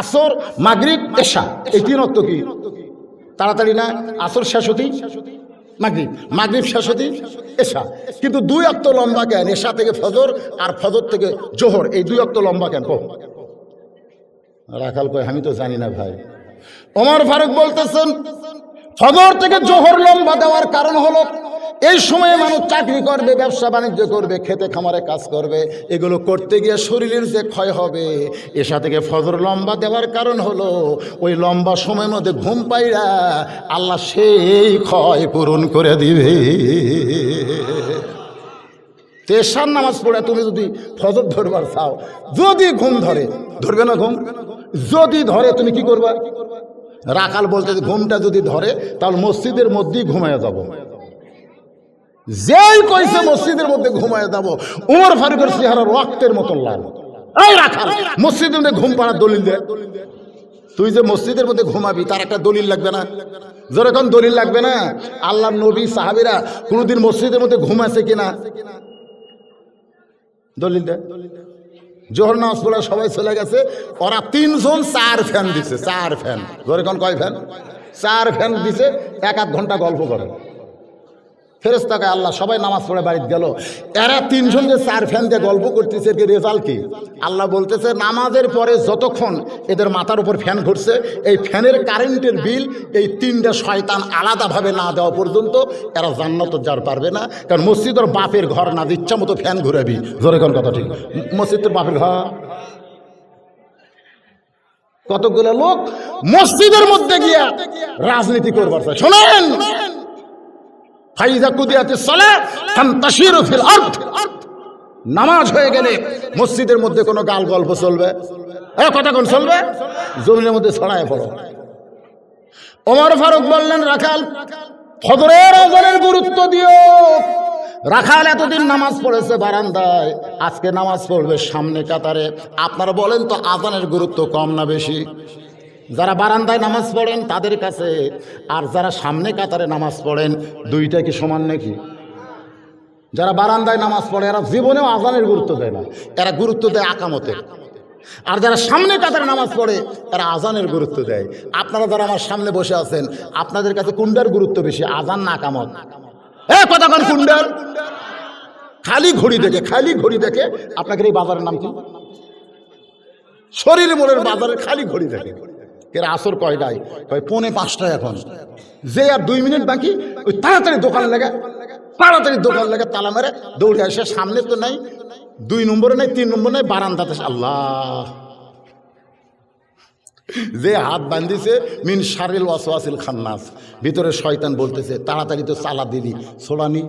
আসর মাগরিব এশা, এই 3 ওয়াক্ত কি তাড়াতাড়ি না? আসর শেষ হতি মাগরিব, মাগরিব শেষ হতি এশা, কিন্তু 2 ওয়াক্ত লম্বা কেন? এশা থেকে ফজর আর ফজর থেকে জোহর, এই 2 ওয়াক্ত লম্বা কেন? রাখাল কয়, আমি তো জানি না ভাই। ওমর ফারুক বলতেছেন, ফজর থেকে জোহর লম্বা দেওয়ার কারণ হলো এই সময়ে মানুষ চাকরি করবে, ব্যবসা বাণিজ্য করবে, খেতে খামারে কাজ করবে, এগুলো করতে গিয়ে শরীরের যে ক্ষয় হবে। এশা থেকে ফজর লম্বা দেওয়ার কারণ হলো ওই লম্বা সময়ের মধ্যে ঘুম পাইরা আল্লাহ সেই ক্ষয় পূরণ করে দিবে। এশার নামাজ পড়ে তুমি যদি ফজর ধরবার চাও, যদি ঘুম ধরে, ধরবে না ঘুম? যদি ধরে তুমি কি করবা? রাখাল বলতে, ঘুমটা যদি ধরে তাহলে মসজিদের মধ্যেই ঘুমায় যাব। যেই কইছে মসজিদের মধ্যে ঘুমায় যাব, ওমর ফারুকের চেহারা রক্তের মতন লাল। এই রাখাল, মসজিদের মধ্যে ঘুম পাড়ার দলিল দে। তুই যে মসজিদের মধ্যে ঘুমাবি তার একটা দলিল লাগবে না? যেরকম দলিল লাগবে না, আল্লাহর নবী সাহাবীরা কোনোদিন মসজিদের মধ্যে ঘুমাছে কিনা, দলিল দে। জোহর নামাজ পড়ে সবাই চলে গেছে, ওরা 3 জন 4 ফ্যান দিছে, 4 ফ্যান। যেরকম কয় ফ্যান? 4 ফ্যান দিছে, 1-1 ঘন্টা গল্প করে। ফেরেশতাকে আল্লাহ সবাই নামাজ পড়ে বাড়িতে গেল, এরা তিনজন যে চার ফ্যান দিয়ে গল্প করতেছে, এর রেজাল্ট কি? আল্লাহ বলতেছে নামাজের পরে যতক্ষণ এদের মাথার উপর ফ্যান ঘুরছে, এই ফ্যানের কারেন্টের বিল এই তিনটা শয়তান আলাদাভাবে না দেওয়া পর্যন্ত এরা জান্নাত যাওয়ার পারবে না। কারণ মসজিদের বাপের ঘর না, ইচ্ছা মতো ফ্যান ঘুরাবি, জোরে কোন কথা ঠিক? মসজিদের বাপের ঘর কতগুলো লোক মসজিদের মধ্যে গিয়া রাজনীতি করবার চায়। শোনেন, ফাইজা কুদিয়াতিস সালাত ফান্তাশিরু ফিল আরদ, নামাজ হয়ে গেলে মসজিদের মধ্যে কোনো গাল গল্প চলবে? কথা কোন চলবে? জমিনের মধ্যে ছড়ায় পড়ো। ওমর ফারুক বললেন, রাখাল ফজরের আযানের গুরুত্ব দিও। রাখাল এতদিন নামাজ পড়েছে বারান্দায়, আজকে নামাজ পড়বে সামনে কাতারে। আপনারা বলেন তো আযানের গুরুত্ব কম না বেশি? যারা বারান্দায় নামাজ পড়েন তাদের কাছে আর যারা সামনে কাতারে নামাজ পড়েন দুইটা কি সমান নাকি? যারা বারান্দায় নামাজ পড়ে এরা জীবনেও আযানের গুরুত্ব দেয় না, এরা গুরুত্ব দেয় আকামতে। আর যারা সামনে কাতারে নামাজ পড়ে এরা আযানের গুরুত্ব দেয়। আপনারা যারা আমার সামনে বসে আছেন, আপনাদের কাছে কোনটার গুরুত্ব বেশি, আযান না আকামত? কথা কোন কোনটার? খালি ঘড়ি দেখে, খালি ঘড়ি দেখে। আপনাদের এই বাজারের নাম কি? শরীর মোড়ের বাজারে খালি ঘড়ি দেখে। এর আসর কয়টায়? কয় 4:45 এখন। যে আর 2 মিনিট বাকি, ওই তাড়াতাড়ি দোকান লেগে, তাড়াতাড়ি দোকান লেগে তালা মেরে দৌড়ে আসে। সামনে তো নাই, 2 নম্বরে নাই, 3 নম্বর নাই, বারান্দাতে। আল্লাহ, যে হাত বান্ধিছে মিন শারিল ওয়াসওয়াসিল খান্নাস, ভিতরে শয়তান বলতেছে তাড়াতাড়ি তো চালা দিদি ছোড়ানি।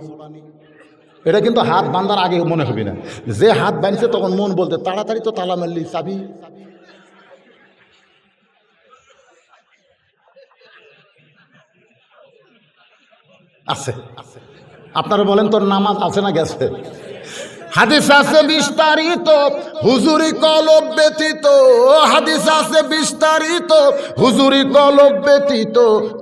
এটা কিন্তু হাত বান্ধার আগে মনে হবে না, যে হাত বাঁধছে তখন মন বলতে তাড়াতাড়ি তো তালা মারলি চাবি। আছে, আপনারা বলেন তোর নামাজ আছে না গেছে? হাদিস আছে বিস্তারিত, হুজুরি কলব ব্যতীত। হাদিস আছে বিস্তারিত, হুজুরি কলব ব্যতীত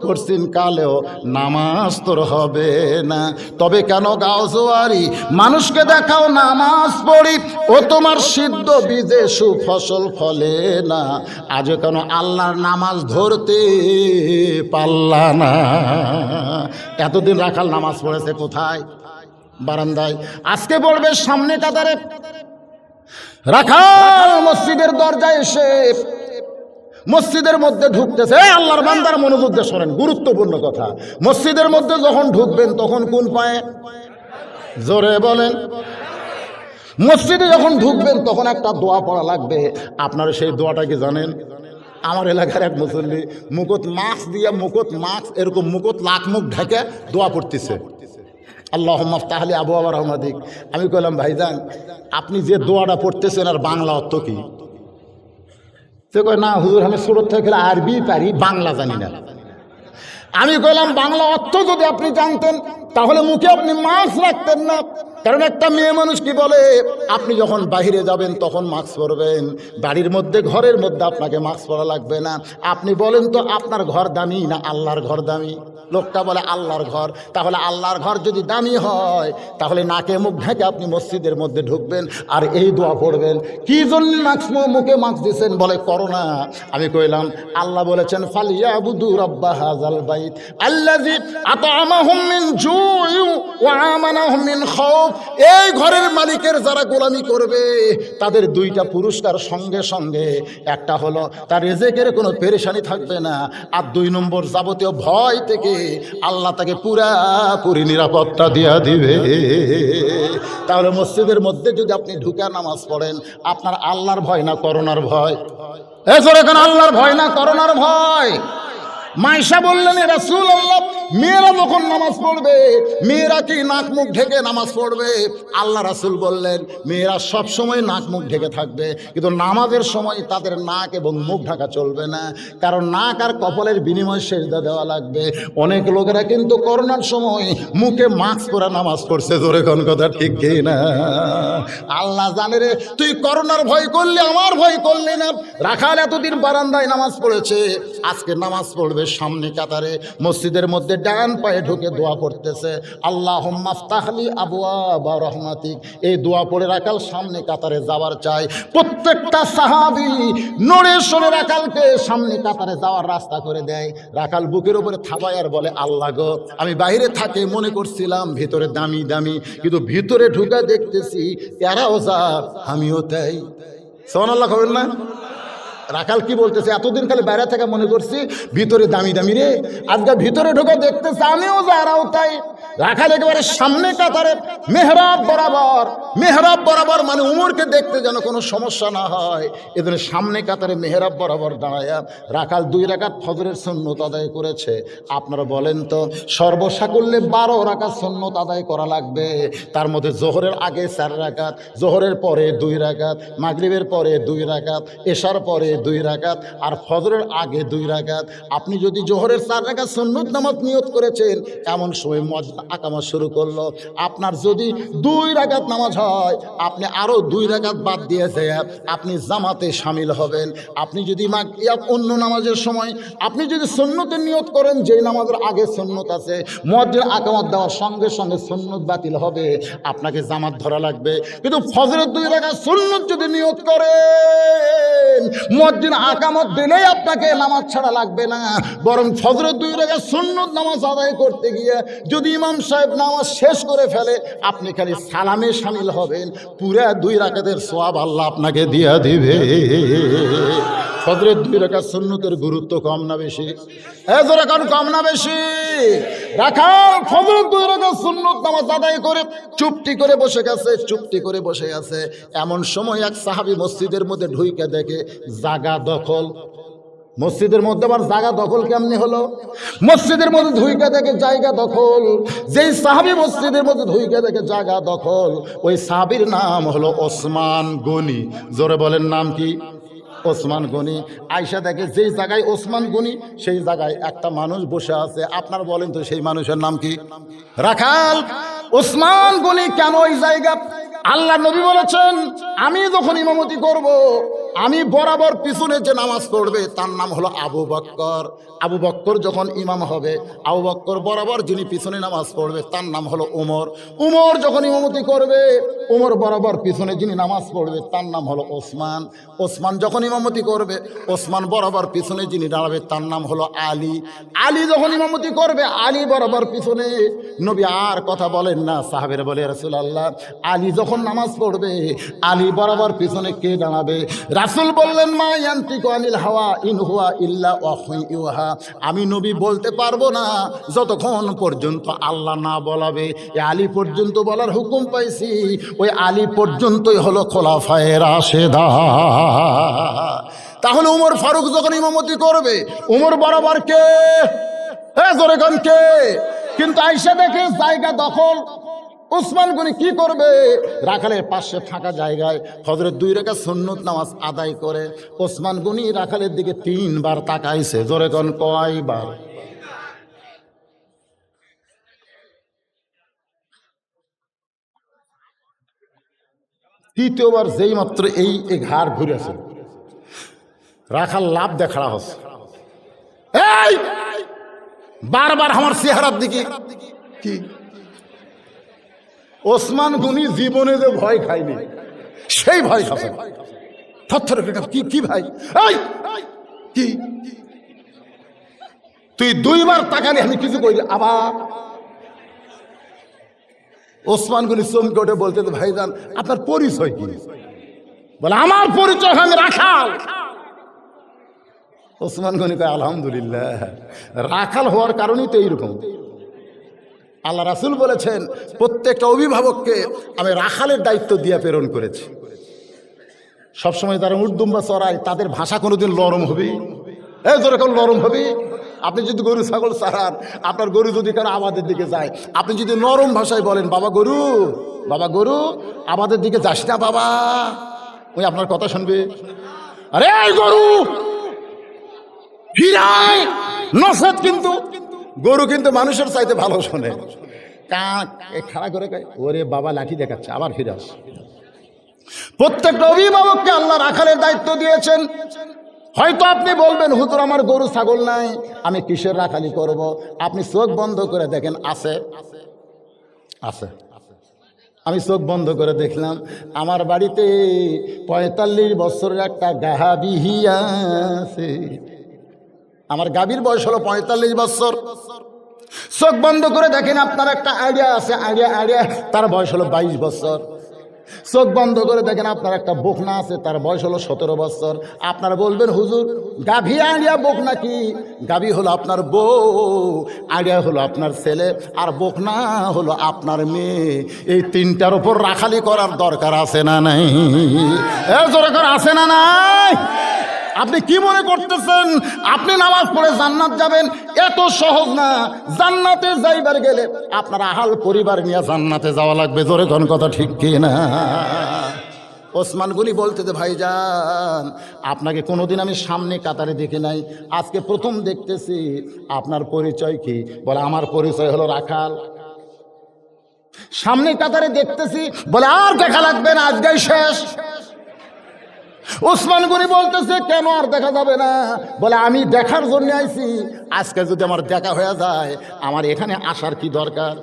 করছিন কালেও নামাজ তোর হবে না। তবে কেন গাও জোয়ারি, মানুষকে দেখাও নামাজ পড়ি, ও তোমার সিদ্ধ বীজে সুফসল ফলে না। আজ কেন আল্লাহর নামাজ ধরতে পারলা না? এতদিন রাখাল নামাজ পড়েছে কোথায়? বারান্দায়। আজকে পড়বে সামনে কাতারে। রাখাল মসজিদের দরজায় এসে মসজিদের মধ্যে ঢুকতেছে। আল্লাহর বান্দার মনোযোগ দিয়ে শোনেন, গুরুত্বপূর্ণ কথা। মসজিদের মধ্যে যখন ঢুকবেন তখন কোন পায়ে? জোরে বলেন। মসজিদে যখন ঢুকবেন তখন একটা দোয়া পড়া লাগবে। আপনারা সেই দোয়াটা কি জানেন? আমার এলাকার এক মুসল্লি মুকুট মাস্ক দিয়ে, মুকুট মাস্ক এরকম মুকুট লাখ মুখ ঢেকে দোয়া পড়তেছে, আল্লাহুম্মা আফতাহলি আবওয়াবা রাহমাতিক। আমি কইলাম, ভাইজান আপনি যে দোয়াটা পড়তেছেন আর বাংলা অর্থ কি? সে কয়, না হুজুর আমি ছোট থেকে আরবি পারি, বাংলা জানি না। আমি কইলাম, বাংলা অর্থ যদি আপনি জানতেন তাহলে মুখে আপনি মাস্ক রাখতেন না। কারণ একটা মেয়ে মানুষ কি বলে, আপনি যখন বাইরে যাবেন তখন মাস্ক পরবেন, বাড়ির মধ্যে ঘরের মধ্যে আপনাকে মাস্ক পরা লাগবে না। আপনি বলেন তো আপনার ঘর দামি না আল্লাহর ঘর দামি? লোকটা বলে আল্লাহর ঘর। তাহলে আল্লাহর ঘর যদি দামি হয় তাহলে নাকে মুখ ঢেকে আপনি মসজিদের মধ্যে ঢুকবেন আর এই দোয়া পড়বেন। কি জন্য মুখে মাস্ক দিয়েছেন? বলে করোনা। আমি কইলাম, আল্লাহ বলেছেন ফালিয়াবুদু রাব্বা হাযাল বাইত আল্লাযী আত'আমাহুম মিন জু'ইন ওয়া আমানাহুম মিন খাউফ। এই ঘরের মালিকের যারা গোলামি করবে তাদের দুইটা পুরস্কার সঙ্গে সঙ্গে। একটা হলো তার রিজিকের কোনো পেরেশানি থাকবে না, আর 2 নম্বর যাবতীয় ভয় থেকে আল্লাহ তাকে পুরাপুরি নিরাপত্তা দিয়া দিবে। তাহলে মসজিদের মধ্যে যদি আপনি ঢুকে নামাজ পড়েন, আপনার আল্লাহর ভয় না করোনার ভয়? এখন আল্লাহর ভয় না করোনার ভয়? মাইশা বললেন, রাসূলুল্লাহ মেয়েরা যখন নামাজ পড়বে মেয়েরা কি নাক মুখ ঢেকে নামাজ পড়বে? আল্লাহ রাসূল বললেন, মেয়েরা সব সময় নাক মুখ ঢেকে থাকবে, কিন্তু নামাজের সময় তাদের নাক এবং মুখ ঢাকা চলবে না। কারণ নাক আর কপালের বিনিময়ে সেজদা দেওয়া লাগবে। অনেক লোকেরা কিন্তু করোনার সময় মুখে মাস্ক পরে নামাজ পড়ছে, জোরে কোন কথা ঠিক কি না? আল্লাহ জানে রে, তুই করোনার ভয় করলি, আমার ভয় করলি না। রাখাল এতদিন বারান্দায় নামাজ পড়েছে, আজকে নামাজ পড়বে করবে সামনে কাতারে, মসজিদের মধ্যে ডান পায়ে ঢুকে দোয়া পড়তেছে, আল্লাহুম্মা আফতাহলি আবওয়াবা রাহমাতিক। এই দোয়া পড়ে রাখাল সামনে কাতারে যাওয়ার চাই। প্রত্যেকটা সাহাবী নড়ে সরে রাখালকে সামনে কাতারে যাওয়ার রাস্তা করে দেয়। রাখাল বুকের উপরে থাবায় আর বলে, আল্লাহ গো, আমি বাইরে থাকে মনে করছিলাম ভিতরে দামি দামি, কিন্তু ভিতরে ঢুকে দেখতেছি এরাও যা আমিও তাই। সুবহানাল্লাহ কবেন না? রাখাল কি বলতেছে, এতদিন খালি বাইরে থেকে মনে করছি ভিতরে দামি দামি রে, আজকে ভিতরে ঢুকে দেখতেছে আমিও যা এরাও তাই। রাখাল একেবারে সামনে কাতারে মেহরাব বরাবর মানে উমরকে দেখতে যেন কোনো সমস্যা না হয়, এজন্য সামনে কাতারে মেহরাব বরাবর দাঁড়ায়া রাখাল 2 রাকাত ফজরের সুন্নত আদায় করেছে। আপনারা বলেন তো, সর্বসাকুল্যে 12 রাকাত সুন্নত আদায় করা লাগবে। তার মধ্যে জোহরের আগে 4 রাকাত, জোহরের পরে 2 রাকাত, মাগরিবের পরে 2 রাকাত, এশার পরে 2 রাকাত, আর ফজরের আগে 2 রাকাত। আপনি যদি জোহরের 4 রাকাত সুন্নত নামাজ নিয়ত করেছেন, এমন সময় মুয়াজ্জিন আকামা শুরু করলো, আপনার যদি 2 রাকাত নামাজ হয়, আপনি আরো 2 রাকাত বাদ দিয়েছে, আপনি জামাতে শামিল হবেন। আপনি যদি অন্য নামাজের সময় আপনি যদি সুন্নতের নিয়ত করেন, যে নামাজের আগে সুন্নত আছে, মুয়াজ্জিন আকামাত দেওয়ার সঙ্গে সঙ্গে সুন্নত বাতিল হবে, আপনাকে জামাত ধরা লাগবে। কিন্তু ফজরের 2 রাকাত সুন্নত যদি নিয়ত করেন, মুয়াজ্জিন আকামত দিলেই আপনাকে নামাজ ছাড়া লাগবে না, বরং ফজরের 2 রাকাত সুন্নত নামাজ আদায় করতে গিয়ে যদি ইমাম সাহেব নামাজ শেষ করে ফেলে, আপনি খালি সালামে শামিল হবেন, পুরা 2 রাকাতের সওয়াব আল্লাহ আপনাকে দিয়ে দিবে। ফজরের 2 রাকাত সুন্নতের গুরুত্ব কম না বেশি? এজোরে কারণ কম না বেশি? রাখাল ফজরের 2 রাকাত সুন্নত নামাজ আদায় করে চুপটি করে বসে গেছে। এমন সময় এক সাহাবী মসজিদের মধ্যে ঢুইকে দেখে জায়গা দখল। মসজিদের মধ্যে আবার জায়গা দখল কেমনি হলো? মসজিদের মধ্যে ঢুইকে দেখে জায়গা দখল। যেই সাহাবী মসজিদের মধ্যে ঢুইকে দেখে জায়গা দখল, ওই সাহাবীর নাম হলো ওসমান গনি। জোরে বলেন, নাম কি? ওসমান গনি। আয়সা দেখে যেই জায়গায় ওসমান গনি, সেই জায়গায় একটা মানুষ বসে আছে। আপনার বলেন তো সেই মানুষের নাম কি? রাখাল ওসমান গনি কেন ওই জায়গা? আল্লাহ নবী বলেছেন, আমি যখন ইমামতি করব, আমি বরাবর পিছনে যে নামাজ পড়বে তার নাম হলো আবু বকর। আবু বকর যখন ইমাম হবে, আবু বকর বরাবর যিনি পিছনে নামাজ পড়বে তার নাম হলো উমর। উমর যখন ইমামতি করবে, উমর বরাবর পিছনে যিনি নামাজ পড়বে তার নাম হলো ওসমান। ওসমান যখন ইমামতি করবে, ওসমান বরাবর পিছনে যিনি দাঁড়াবে তার নাম হলো আলী। আলী যখন ইমামতি করবে, আলী বরাবর পিছনে। নবী আর কথা বলেন না, সাহাবেরা বলে, রাসূলুল্লাহ, আলী যখন নামাজ পড়বে, আলী বরাবর পিছনে কে দাঁড়াবে? রাসূল বললেন, মা ইয়ান্তিকু আনিল হাওয়া ইন হুয়া ইল্লা ওয়াহয়ুন ইউহা। আমি নবী বলতে পারবো না যতক্ষণ পর্যন্ত আল্লাহ না বলাবে। আলী পর্যন্ত বলার হুকুম পাইছি, ওই আলী পর্যন্তই হলো খোলাফায়ে রাশেদা। তাহলে উমর ফারুক যখন ইমামতি করবে, উমর বরাবর কে? জোরে কোন কে? কিন্তু আয়েশা দেখে জায়গা দখল। ওসমান গনি কি করবে? রাখালের পাশে ফাঁকা জায়গায় ফজরের 2 রাকাত সুন্নত নামাজ আদায় করে ওসমান গনি রাখালের দিকে 3 বার তাকাইছে। জোরে কোন কয়বার? তৃতীয়বার যেই মাত্র এই ঘাড় ঘুরেছে, রাখাল লাভ দেখা হচ্ছে, এই বারবার আমার চেহারার দিকে কি? ওসমান গনি জীবনে যে ভয় খায়নি, সেই ভয় খাবে। থরথর কি কি ভাই, এই কি তুই 2 বার তাকালি, আমি কিছু করি আবার? ওসমান গনি চমকে ওঠে, বলতে, ভাইজান আপনার পরিচয় কি? বলে, আমার পরিচয় আমি রাখাল। ওসমান গনি কয়, আলহামদুলিল্লাহ, রাখাল হওয়ার কারণেই তো এইরকম। আল্লাহ রাসূল বলেছেন, প্রত্যেকটা অভিভাবককে আমি রাখালের দায়িত্ব দিয়ে প্রেরণ করেছি। সবসময় যারা উর্দুম্বা চড়ায়, তাদের ভাষা কোনোদিন নরম হবে? যেরকম নরম হবে। আপনি যদি গরু ছাগল ছাড়ান, আপনার গরু যদি কারো আবাদের দিকে যায়, আপনি যদি নরম ভাষায় বলেন, বাবা গরু, বাবা গরু, আবাদের দিকে যাস না বাবা, ওই আপনার কথা শুনবে। আরে গরু ফিরায় নসেদ, কিন্তু গরু কিন্তু মানুষের চাইতে ভালো শোনে। কাক খাড়া করে কয়, ওরে বাবা লাঠি দেখাচ্ছে, আবার ফিরাস। প্রত্যেকটা অভিভাবককে আল্লাহ রাখালের দায়িত্ব দিয়েছেন। হয়তো আপনি বলবেন হুজুর আমার গরু ছাগল নাই, আমি কিসের রাখালি করব? আপনি চোখ বন্ধ করে দেখেন, আছে আছে। আমি চোখ বন্ধ করে দেখলাম আমার বাড়িতে ৪৫ বছরের একটা গাভী আছে। আমার গাভীর বয়স হলো ৪৫ বছর। চোখ বন্ধ করে দেখেন আপনার একটা আইডিয়া আছে, আইডিয়া তার বয়স হলো ২২ বছর। চোখ বন্ধ করে দেখেন আপনার একটা বকনা আছে, তার বয়স হলো ১৭ বছর। আপনারা বলবেন হুজুর গাভী আইডিয়া বকনা কি? গাভী হলো আপনার বউ, আইডিয়া হলো আপনার ছেলে, আর বকনা হলো আপনার মেয়ে। এই তিনটার উপর রাখালি করার দরকার আছে না নাই? দরকার আছে না নাই? আপনি কি মনে করতেছেন আপনি নামাজ পড়ে জান্নাত যাবেন? এত সহজ না। জান্নাতে যাইবার গেলে আপনার আহাল পরিবার নিয়ে জান্নাতে যাওয়া লাগবে। জোরে কোন কথা ঠিক কি না? ওসমান গনি বলতে যে ভাইজান আপনাকে কোনোদিন আমি সামনে কাতারে দেখি নাই, আজকে প্রথম দেখতেছি। আপনার পরিচয় কি? বলে আমার পরিচয় হলো রাখাল। সামনে কাতারে দেখতেছি, বলে আর দেখা লাগবে না, আজকেই শেষ। ওসমান গনি বলতেছে কেন আর দেখা যাবে না? বলে আমি দেখার জন্য আইছি, আজকে যদি আমার দেখা হয়ে যায় আমার এখানে আসার কি দরকার?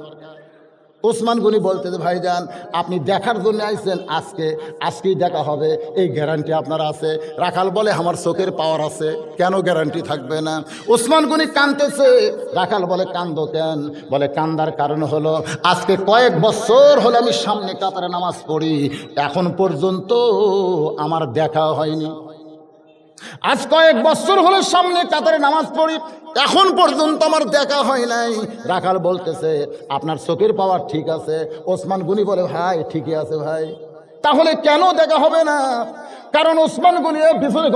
ওসমান গনি বলতেছে ভাইজান আপনি দেখার জন্য আইছেন, আজকেই দেখা হবে, এই গ্যারান্টি আপনার আছে? রাখাল বলে আমার চোখের পাওয়ার আছে, কেন গ্যারান্টি থাকবে না? ওসমান গনি কাঁদতেছে। রাখাল বলে কান্দো কেন? বলে কান্দার কারণ হলো আজকে কয়েক বছর হলো আমি সামনে কাতারে নামাজ পড়ি, এখন পর্যন্ত আমার দেখা হয়নি। আজ কয়েক বছর হলো সামনে কাতারে নামাজ পড়ি, এখন পর্যন্ত আমার দেখা হয় নাই। রাখাল বলতেছে আপনার চোখের পাওয়ার ঠিক আছে। ওসমান গনি বলে ভাই ঠিকই আছে ভাই, তাহলে কেন দেখা হবে না? কারণ ওসমান গনি পিছনে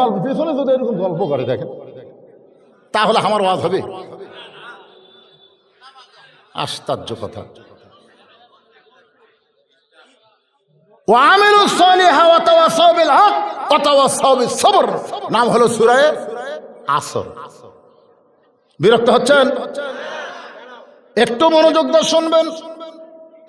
যদি এরকম গল্প করে দেখেন তাহলে আমার ওয়াজ হবে। আশ্চর্য কথা। নাম হলো সূরা আসর। বিরক্ত হচ্ছেন? একটু মনোযোগ দিয়ে শুনবেন।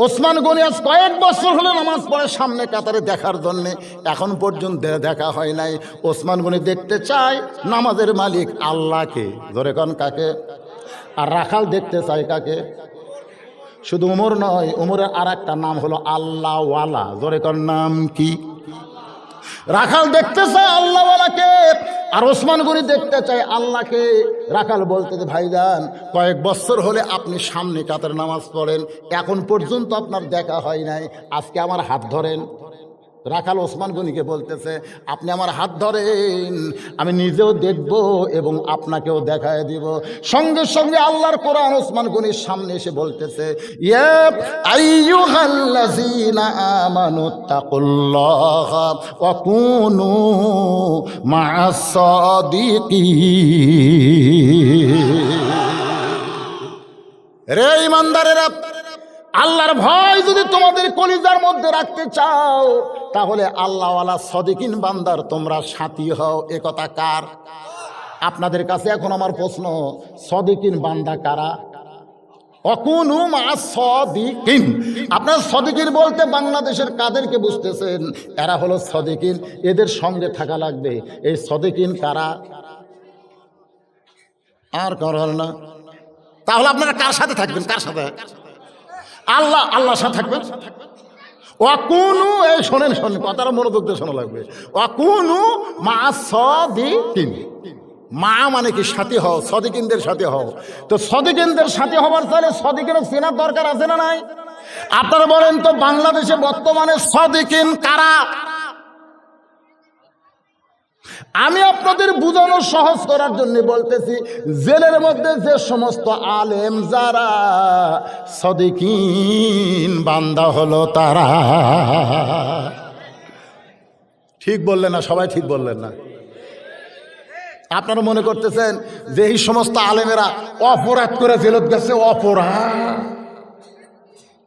ওসমান গনি আজ কয়েক বছর হলো নামাজ পড়ে সামনে কাতারে দেখার জন্যে, এখন পর্যন্ত দেখা হয় নাই। ওসমান গনি দেখতে চায় নামাজের মালিক আল্লাহকে, ধরে কোন কাকে? আর রাখাল দেখতে চায় কাকে? শুধু উমর নয়, উমরের আর একটা নাম হলো আল্লাহওয়ালা। জোরে কোন নাম কি? রাখাল দেখতে চায় আল্লাহওয়ালাকে, আর ওসমান গনি দেখতে চায় আল্লাহকে। রাখাল বলতে ভাইজান কয়েক বছর হলে আপনি সামনে কাতারে নামাজ পড়েন, এখন পর্যন্ত আপনার দেখা হয় নাই, আজকে আমার হাত ধরেন। রাখাল ওসমান গনিকে বলতেছে আপনি আমার হাত ধরেন, আমি নিজেও দেখব এবং আপনাকেও দেখায় দিব। সঙ্গে সঙ্গে আল্লাহর কোরআন ওসমান গনির সামনে এসে বলতেছে ইয়া আইয়ুহাল্লাযীনা আমানুত্তাকুল্লাহা ওয়া কুনু মা'আস সাদিকিন। রে ঈমানদারেরা, আল্লাহর ভয় যদি তোমাদের কলিজার মধ্যে রাখতে চাও তাহলে আল্লাহওয়ালা সাদিকিন বান্দার তোমরা সাথী হও। এ কথা কার? আপনাদের কাছে এখন আমার প্রশ্ন, সাদিকিন বান্দা কারা? অকুনু মা'আস সাদিকিন। আপনার সাদিকিন বলতে বাংলাদেশের কাদেরকে বুঝতেছেন? এরা হলো সাদিকিন, এদের সঙ্গে থাকা লাগবে। এই সাদিকিন কারা? আর কারণ না। তাহলে আপনারা কার সাথে থাকবেন? কার সাথে? আল্লাহর সাথে থাকবেন। ওয়াকুনু, এই শোনেন কথাটা মনোযোগ দিয়ে শোনা লাগবে। ওয়াকুনু মা'আস সাদিকিন। মা মানে কি? সাথী হও, সাদিকিনদের সাথে হও। তো সাদিকিনদের সাথে হবার তাহলে সাদিকিনের চেনার দরকার আছে না নাই? আপনারা বলেন তো বাংলাদেশে বর্তমানে সাদিকিন কারা? আমি আপনাদের বুঝানো সহজ করার জন্য বলতেছি, জেলের মধ্যে যে সমস্ত আলেম যারা সাদিকিন বান্দা হলো তারা। ঠিক বললেন না? সবাই ঠিক বললেন না? আপনারা মনে করতেছেন যে এই সমস্ত আলেমেরা অপরাধ করে জেলত গেছে? অপরাধ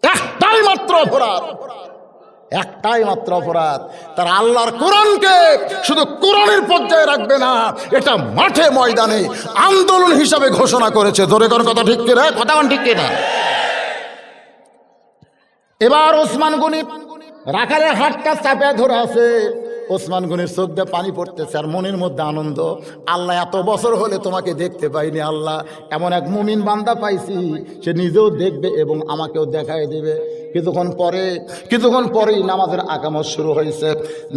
একটাই মাত্র অপরাধ, একটাই মাত্র অপরাধ। তারা আল্লাহর কোরআনকে শুধু কোরআনের পর্যায়ে রাখবে না, এটা মাঠে ময়দানে আন্দোলন হিসাবে ঘোষণা করেছে। জোরে কোন কথা ঠিক কিনা? কথা ঠিক কিনা? এবার ওসমান গনি রাখালের হাতটা চাপে ধরে আছে। ওসমান গনির চোখ দিয়ে পানি পড়তেছে আর মনের মধ্যে আনন্দ। আল্লাহ এত বছর হলে তোমাকে দেখতে পাইনি, আল্লাহ এমন এক মুমিন বান্দা পাইছি, সে নিজেও দেখবে এবং আমাকেও দেখাই দেবে। কিছুক্ষণ পরেই নামাজের আকামত শুরু হয়েছে।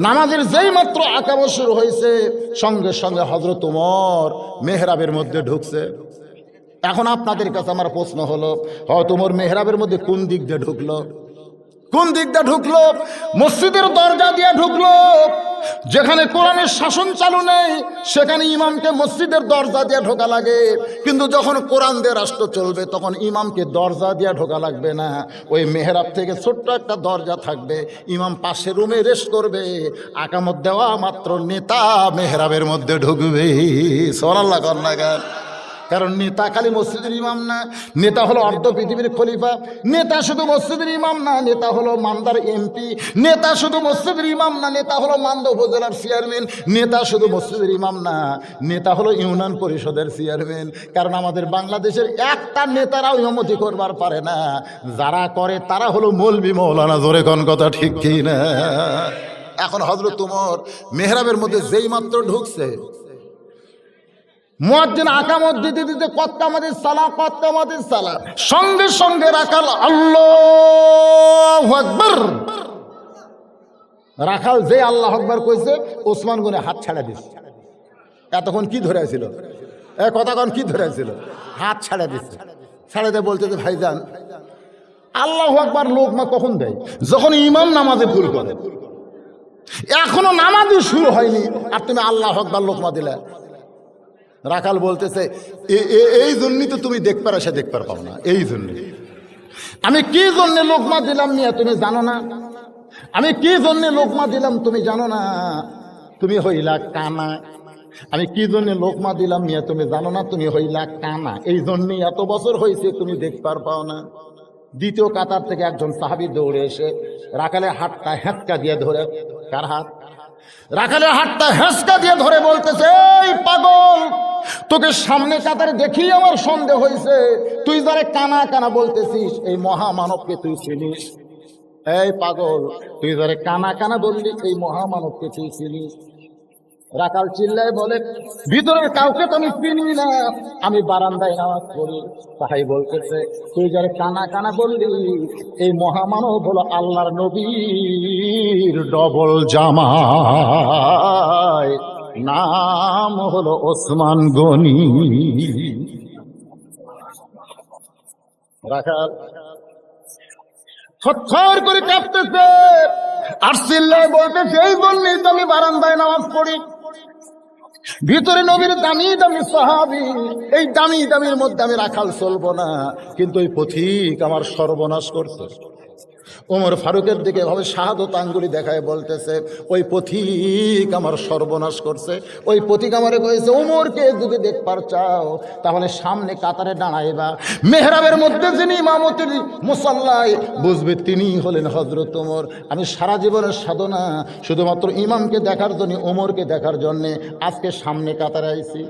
নামাজের যেই মাত্র আকামত শুরু হয়েছে সঙ্গে সঙ্গে হযরত ওমর মেহরাবের মধ্যে ঢুকছে। এখন আপনাদের কাছে আমার প্রশ্ন হলো, হয়তো ওমর মেহরাবের মধ্যে কোন দিক দিয়ে ঢুকলো? কোন দিক দিয়ে ঢুকলো? মসজিদের দরজা দিয়ে ঢুকলো। যেখানে কোরআনের শাসন চালু নেই সেখানে ইমামকে মসজিদের দরজা দিয়ে ঢোকা লাগে, কিন্তু যখন কোরআন দিয়ে রাষ্ট্র চলবে তখন ইমামকে দরজা দিয়ে ঢোকা লাগবে না। ওই মেহরাব থেকে ছোট্ট একটা দরজা থাকবে, ইমাম পাশের রুমে রেস্ট করবে, আকামত দেওয়া মাত্র নেতা মেহরাবের মধ্যে ঢুকবে। সুবহানাল্লাহ কন্যাগার। কারণ নেতা খালি মসজিদের ইমাম না, নেতা হলো অর্ধ পৃথিবীর খলিফা। নেতা শুধু মসজিদের ইমাম না, নেতা হলো মান্দার এমপি। নেতা শুধু মসজিদের ইমাম না, নেতা হলো মান্দা উপজেলার চেয়ারম্যান। নেতা শুধু মসজিদের ইমাম না, নেতা হলো ইউনিয়ন পরিষদের চেয়ারম্যান। কারণ আমাদের বাংলাদেশের একটা নেতারাও ইমামতি করবার পারে না, যারা করে তারা হলো মৌলবি মৌলানা। জোরে কোন কথা ঠিক কি না? এখন হযরত ওমর মেহরাবের মধ্যে যেই মাত্র ঢুকছে, মুয়াজ্জিন আকামত দিতে দিতে কত্তামাদিস সালাহ সঙ্গে সঙ্গে রাখাল আল্লাহু আকবার। রাখাল যে আল্লাহু আকবার কইছে ওসমান গনি হাত ছাড়া দিছে। এতক্ষণ কি ধরে ছিল? কথাক্ষণ কি ধরে ছিল? হাত ছাড়া দিছে। ছাড়া দিয়ে বলতে যে ভাইজান আল্লাহু আকবার লোকমা কখন দেয়? যখন ইমাম নামাজে ভুল করে। এখনো নামাজই শুরু হয়নি আর তুমি আল্লাহু আকবার লোকমা দিলে। রাখাল বলতেছে এই জন্যই তো তুমি দেখবার এসে দেখবার পাও না। এই জন্য আমি কি জন্য লোকমা দিলাম মিয়া তুমি জানো না? আমি কি জন্য লোকমা দিলাম তুমি জানো না? তুমি হইলা কানা। আমি কি জন্য লোকমা দিলাম মিয়া তুমি জানো না? তুমি হইলা কানা। এই জন্যই এত বছর হয়েছে তুমি দেখবার পাও না। দ্বিতীয় কাতার থেকে একজন সাহাবী দৌড়ে এসে রাখালের হাতটা হেঁচকা দিয়ে ধরে, কার হাত? রাখালের হাতটা হেঁচকা দিয়ে ধরে বলতেছে, এই পাগল, তোকে সামনে কাতারে দেখি আমার সন্দেহ হয়েছে। তুই যারা কানা কানা বলতেছিস এই মহামানবকে তুই চিনিস? এই পাগল, তুই যারা কানা কানা বললি এই মহামানবকে তুই চিনিস? রাখাল চিল্লায় বলে, ভিতরের কাউকে তো আমি চিনি না, আমি বারান্দায় নামাজ পড়ি। তাই বলতেছে, তুই যারা কানা কানা বললি এই মহামানব হলো আল্লাহর নবীর ডবল জামাই, নাম হলো ওসমান গনি। রাখাল থরথর করে কাঁপতেছে আর চিল্লায় বলতেছে, এই বললেই তো আমি বারান্দায় নামাজ পড়ি। ভিতরে নবীর দামি দামি সাহাবী, এই দামি দামির মধ্যে আমি রাখাল চলবো না, কিন্তু ওই পথিক আমার সর্বনাশ করছে। ওমর ফারুকের দিকে ভাবে শাহাদত আঙ্গুলি দেখায় বলতেছে, ওই পথিক আমার সর্বনাশ করছে। ওই পথিক আমারে কয়েছে, ওমরকে যদি দেখবার চাও তাহলে সামনে কাতারে দাঁড়াইবা। মেহরাবের মধ্যে যিনি ইমামতির মুসাল্লায় বুঝবে তিনি হলেন হযরত ওমর। আমি সারা জীবনের সাধনা শুধুমাত্র ইমামকে দেখার জন্য, ওমরকে দেখার জন্য আজকে সামনে কাতারে আইছি।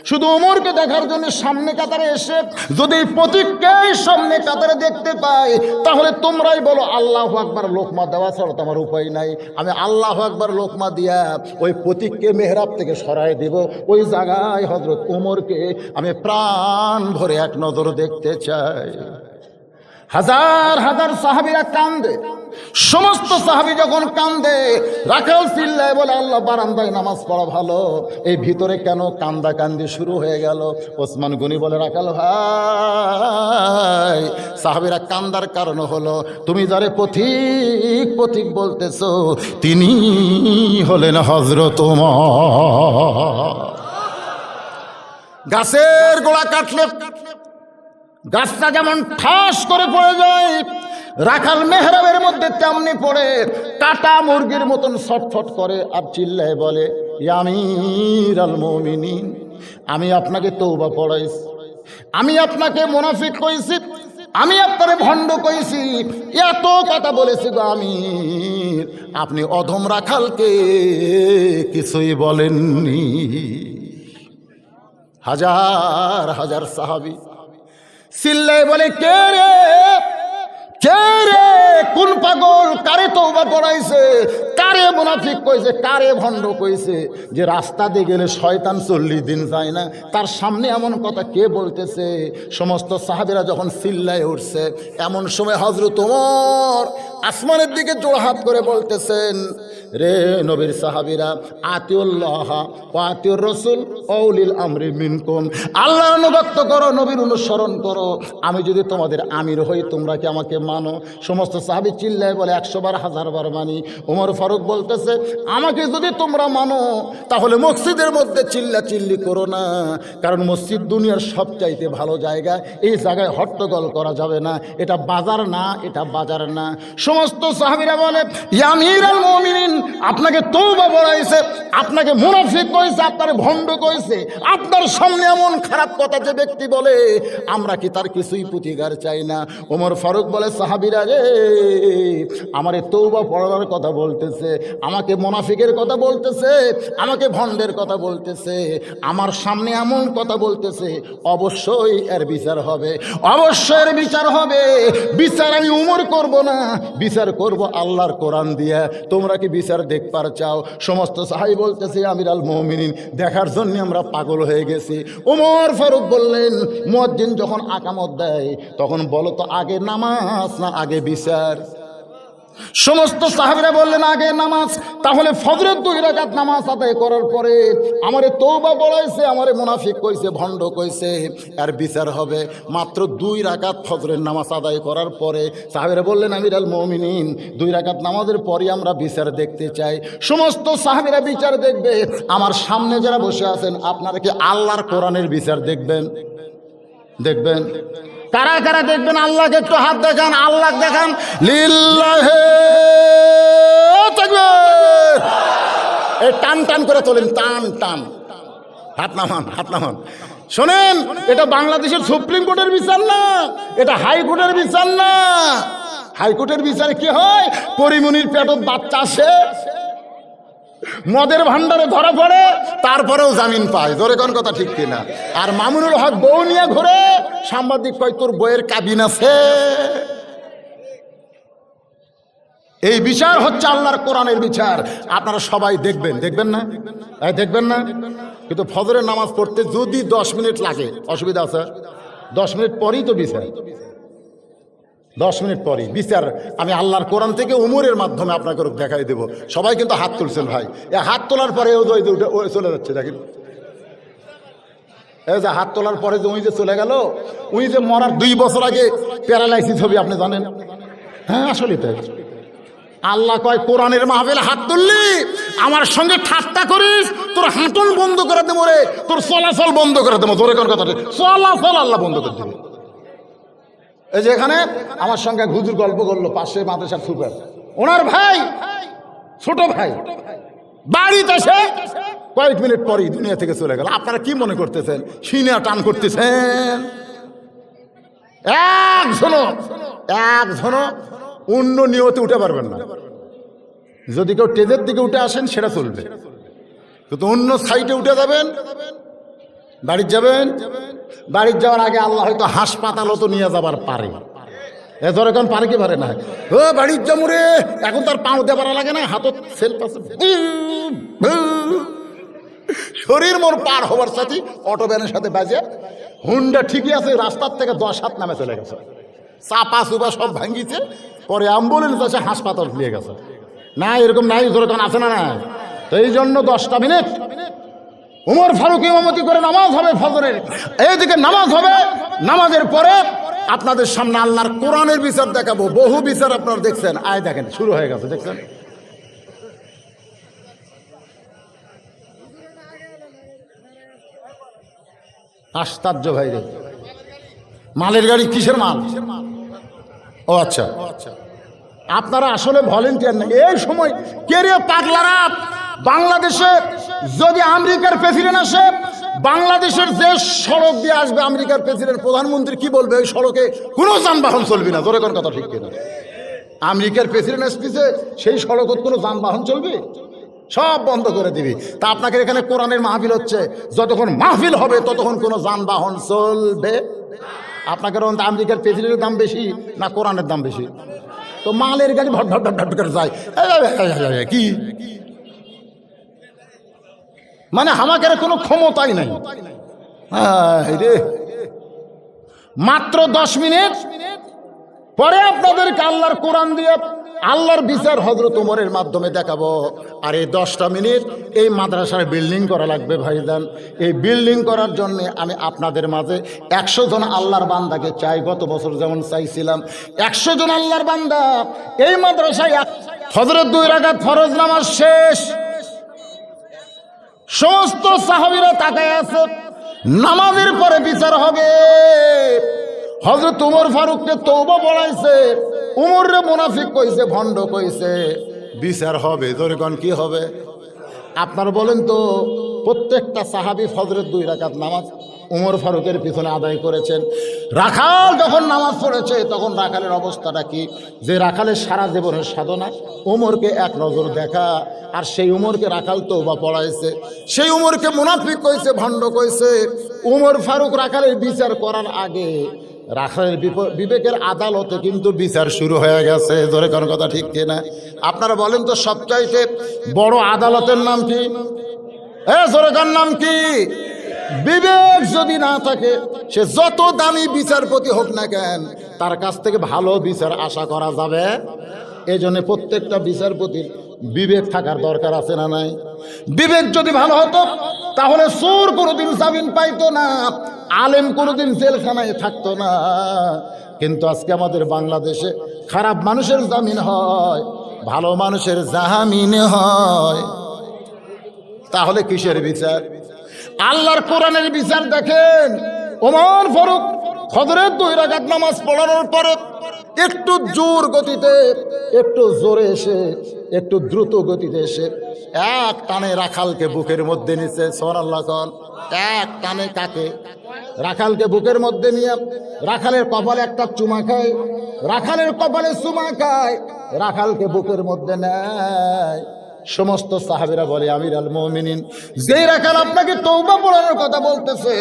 শুধু ওমরকে দেখার জন্য সামনে কাতারে এসে যদি এই পথিককেই সামনে কাতারে দেখতে পাই তাহলে তোমরাই বলো আল্লাহু আকবার লোকমা দেওয়া ছাড়া তো আমার উপায় নাই। আমি আল্লাহু আকবার লোকমা দিয়া ওই পথিককে মেহরাব থেকে সরাই দেব। ওই জায়গায় হযরত ওমরকে আমি প্রাণ ভরে এক নজর দেখতে চাই। হাজার হাজার সাহাবীরা কান্দে। সমস্ত সাহাবী যখন কান্দে রাখাল চিল্লায় বলে, আল্লাহ বারান্দায় নামাজ পড়া ভালো, এই ভিতরে কেন কান্দা কান্দি শুরু হয়ে গেল? ওসমান গনি বলে, রাখাল ভাই, সাহাবীরা কান্দার কারণ হলো তুমি যারে পথিক পথিক বলতেছো তিনি হলেন হযরত ওমর। গাছের গোড়া কাটলে গাছটা যেমন ঠাস করে পড়ে যায়, রাখাল মেহরাবের মধ্যে তেমনি পড়ে কাটা মুরগির মতন ছটফট করে আর চিল্লায় বলে, ইয়া আমিরুল মুমিনিন, আমি আপনাকে তওবা পড়াইছি, আমি আপনাকে মুনাফিক কইছি, আমি আপনারে ভণ্ড কইছি, এত কথা বলেছি গো আমির, আপনি অধম রাখালকে কিছুই বলেননি। হাজার হাজার সাহাবী চিল্লায় বলে, কে রে কে রে, কোন পাগল কারে তওবা পড়াইছে, কার কারে মুনাফিক কইছে, কারে ভণ্ড কইছে, যে রাস্তা দিয়ে গেলে শয়তান 40 দিন যায় না, তার সামনে এমন কথা কে বলতেছে? সমস্ত সাহাবীরা যখন চিল্লায় উঠছে, এমন সময় হযরত ওমর আসমানের দিকে জোড়হাত করে বলতেছেন, রে নবীর সাহাবীরা, আতিউল্লাহ ওয়া আতিউর রাসূল ওয়া উলিল আমরি মিনকুম, আল্লাহর অনুগত করো, নবীর অনুসরণ করো। আমি যদি তোমাদের আমির হই, তোমরা কি আমাকে মানো? সমস্ত সাহাবী চিল্লায় বলে 100 বার 1000 বার মানি। ওমর ফারুক বলতেছে, আমাকে যদি তোমরা মানো তাহলে মসজিদের মধ্যে চিল্লাচিল্লি করো না, কারণ মসজিদ দুনিয়ার সবচাইতে ভালো জায়গা, এই জায়গায় হট্টগোল করা যাবে না, এটা বাজার না, এটা বাজার না। সমস্ত সাহাবীরা বলে, ইয়া আমিরুল মুমিনিন, আপনাকে তওবা বলাইছে, আপনাকে মুনাফিক কইছে, আপনার ভণ্ড কইছে, আপনার সামনে এমন খারাপ কথা যে ব্যক্তি বলে, আমরা কি তার কিছুই প্রতিকার চাই না? ওমর ফারুক বলে, সাহাবীরা রে, আমারে তওবা পড়ার কথা বলতেছে, আমাকে মুনাফিকের কথা বলতেছে, আমাকে ভণ্ডের কথা বলতেছে, আমার সামনে এমন কথা বলতেছে, অবশ্যই এর বিচার হবে, অবশ্যই এর বিচার হবে। বিচার আমি উমর করব না, বিচার করব আল্লাহর কোরআন দিয়ে। তোমরা কি বিচার দেখবার চাও? সমস্ত সাহাবী বলতেছে, আমিরুল মুমিনিন, দেখার জন্য আমরা পাগল হয়ে গেছি। ওমর ফারুক বললেন, মুয়াজ্জিন যখন আকামত দেয় তখন বলো তো আগে নামাজ না আগে বিচার? সমস্ত সাহাবীরা বললেন আগে নামাজ। তাহলে ফজরের 2 রাকাত নামাজ আদায় করার পরে আমারে তওবা বলাইছে, আমারে মুনাফিক কইছে, ভণ্ড কইছে, আর বিচার হবে। মাত্র 2 রাকাত ফজরের নামাজ আদায় করার পরে সাহাবীরা বললেন, আমিরুল মুমিনিন, 2 রাকাত নামাজের পরই আমরা বিচার দেখতে চাই। সমস্ত সাহাবীরা বিচার দেখবে। আমার সামনে যারা বসে আছেন, আপনারা কি আল্লাহর কোরআনের বিচার দেখবেন? দেখবেন? কারা কারা দেখবেন? আল্লাহকে একটু হাত দেখান, আল্লাহ দেখান। লিল্লাহি তাকবীর। এই টান টান করে তোলেন, টান টান, হাত নামান, হাত নামান। শোনেন, এটা বাংলাদেশের সুপ্রিম কোর্টের বিচার না, এটা হাইকোর্টের বিচার না। হাইকোর্টের বিচারে কি হয়? পরিমনির পেটত বাচ্চা আসে, মদের ভান্ডারে ধরা পড়ে, তারপরেও জামিন পায়। জোরে কোন কথা ঠিক কিনা? আর মামুনুল হক বউ নিয়ে ঘুরে, সাংবাদিক কয় তোর বইয়ের কাবিন আছে। এই বিচার হচ্ছে আল্লাহর কোরআনের বিচার। আপনারা সবাই দেখবেন, দেখবেন না? দেখবেন না? কিন্তু ফজরের নামাজ পড়তে যদি 10 মিনিট লাগে, অসুবিধা আছে? 10 মিনিট পরেই তো বিচার, 10 মিনিট পরেই বিচার। আমি আল্লাহর কোরআন থেকে উমরের মাধ্যমে আপনাকে দেখাই দেব। সবাই কিন্তু হাত তুলছেন ভাই, এ হাত তোলার পরে চলে যাচ্ছে, দেখেন এই যে হাত তোলার পরে যে উনি যে চলে গেল, উনি যে মরার 2 বছর আগে প্যারালাইসিস হবে, আপনি জানেন? হ্যাঁ, আসলে তাই। আল্লাহ কয়, কোরআনের মাহফিলে হাত তুললি, আমার সঙ্গে ঠাট্টা করিস, তোর হাঁটন বন্ধ করে দেবো রে, তোর চলাচল বন্ধ করে দেবো। জোরে কোন কথা, চলাচল আল্লাহ বন্ধ করে দেবে। এই যে এখানে আমার সঙ্গে হুজুর গল্প করলো, পাশে মাদ্রাসার সুপার, ওনার ভাই, ছোট ভাই, বাড়িতে এসে কয়েক মিনিট পরেই দুনিয়া থেকে চলে গেল। আপনারা কি মনে করতেছেন? সিনা টান করতেছেন? একজনও অন্য নিয়তে উঠে পারবেন না। যদি কেউ টেজের দিকে উঠে আসেন সেটা চলবে, কিন্তু অন্য সাইডে উঠে যাবেন, বাড়ির যাবেন, বাড়ির যাওয়ার আগে আল্লাহ হয়তো হাসপাতালও তো নিয়ে যাবার পারে। এ ধর এখন পারে কি পারে না? ও বাড়ির যামুরে, এখন তার পাও দিয়ে পারা লাগে না, হাতত সেলফ আছে, শরীর মোর পার হবার সাথে অটো ভ্যানের সাথে বাজে, হুন্ডা ঠিকই আছে, রাস্তার থেকে 10 হাত নামে চলে গেছে, চাপা চুপা সব ভাঙ্গিছে, পরে অ্যাম্বুলেন্স আছে, হাসপাতাল নিয়ে গেছে। না এরকম নাই, যেরকম আছে না? না, তো এই জন্য 10টা মিনিট উমর ফারুক ইমামতি করে নামাজ হবে ফজরের, এইদিকে নামাজ হবে, নামাজের পরে আপনাদের সামনে আল্লাহর কোরআনের বিচার দেখাবো। বহু বিচার আপনারা দেখছেন, আয় দেখেন শুরু হয়ে গেছে, দেখছেন? আশ্চর্য ভাই রে, মালের গাড়ি কিসের মাল? ও আচ্ছা, আপনারা আসলে ভলেন্টিয়ার নাকি? এই সময় কে রে পাগলারা? বাংলাদেশে যদি আমেরিকার প্রেসিডেন্ট আসে, বাংলাদেশের যে সড়ক দিয়ে আসবে আমেরিকার প্রেসিডেন্ট, প্রধানমন্ত্রী কি বলবে? ওই সড়কে কোনো যানবাহন চলবে না। জোরে কোন কথা ঠিক কিনা? আমেরিকার প্রেসিডেন্ট আসতেছে, সেই সড়কত কোনো যানবাহন চলবে? সব বন্ধ করে দিবি। তা আপনাকে এখানে কোরআনের মাহফিল হচ্ছে, যতক্ষণ মাহফিল হবে ততক্ষণ কোনো যানবাহন চলবে? আপনাকে আমেরিকার প্রেসিডেন্টের দাম বেশি না কোরআনের দাম বেশি? তো মালের গাড়ি ভট ভট ভট করে যায়। কি মানে হামাকের কোনো ক্ষমতাই নাই। রে মাত্র 10 মিনিট পরে আপনাদেরকে আল্লাহর কোরআন দিয়ে আল্লাহর বিচার হযরত ওমরের মাধ্যমে দেখাবো। আর এই 10টা মিনিট এই মাদ্রাসার বিল্ডিং করা লাগবে ভাইজান। এই বিল্ডিং করার জন্য আমি আপনাদের মাঝে 100 জন আল্লাহর বান্দাকে চাই। গত বছর যেমন চাইছিলাম 100 জন আল্লাহর বান্দা এই মাদ্রাসায় ফজরের 2 রাকাত ফরজ নামাজ শেষ, সমস্ত সাহাবীরা তাকায় আছে। নামাজের পরে বিচার হবে। হযরত ওমর ফারুককে তওবা পড়াইছে, উমরে মুনাফিক কইছে, ভণ্ড কইছে, বিচার হবে। যখন কি হবে আপনারা বলেন তো? প্রত্যেকটা সাহাবী ফজরের 2 রাকাত নামাজ উমর ফারুকের পিছনে আদায় করেছেন। রাখাল যখন নামাজ পড়েছে তখন রাখালের অবস্থাটা কি? যে রাখালের সারা জীবনের সাধনা উমরকে এক নজর দেখা, আর সেই উমরকে রাখাল তওবা পড়াইছে। সেই উমরকে মুনাফিক কইছে, ভণ্ড কইছে। উমর ফারুক রাখালের বিচার করার আগে রাখালের বিবেকের আদালতে কিন্তু বিচার শুরু হয়ে গেছে। জোরে কোন কথা ঠিক কিনা? আপনারা বলেন তো সবচাইতে বড় আদালতের নাম কি? জোরে কোন নাম কি? বিবেক যদি না থাকে সে যত দামি বিচারপতি হোক না কেন তার কাছ থেকে ভালো বিচার আশা করা যাবে। এই জন্য প্রত্যেকটা বিচারপতির বিবেক থাকার দরকার আছে না নাই? বিবেক যদি ভালো হতো তাহলে চোর কোনোদিন জামিন পাইতো না, আলেম কোনোদিন জেলখানায় থাকতো না। কিন্তু আজকে আমাদের বাংলাদেশে খারাপ মানুষের জামিন হয়, ভালো মানুষের জামিন হয়। তাহলে কিসের বিচার? আল্লাহর কোরআনের বিচার দেখেন। ওমর ফারুক ফজরের 2 রাকাত নামাজ পড়ানোর পরে একটু জোর গতিতে, একটু জোরে এসে, একটু দ্রুত গতিতে এসে এক টানে রাখালকে বুকের মধ্যে নিছে। সুবহানাল্লাহ কোন? এক টানে কাকে? রাখালকে বুকের মধ্যে নিয়ে রাখালের কপালে একটা চুমা খায়, রাখালের কপালে চুমা খায়, রাখালকে বুকের মধ্যে নেয়। সমস্ত সাহাবীরা বলে আমির আল মুমিনিন, যে রাখাল আপনাকে তওবা পড়ানোর কথা বলতেছে,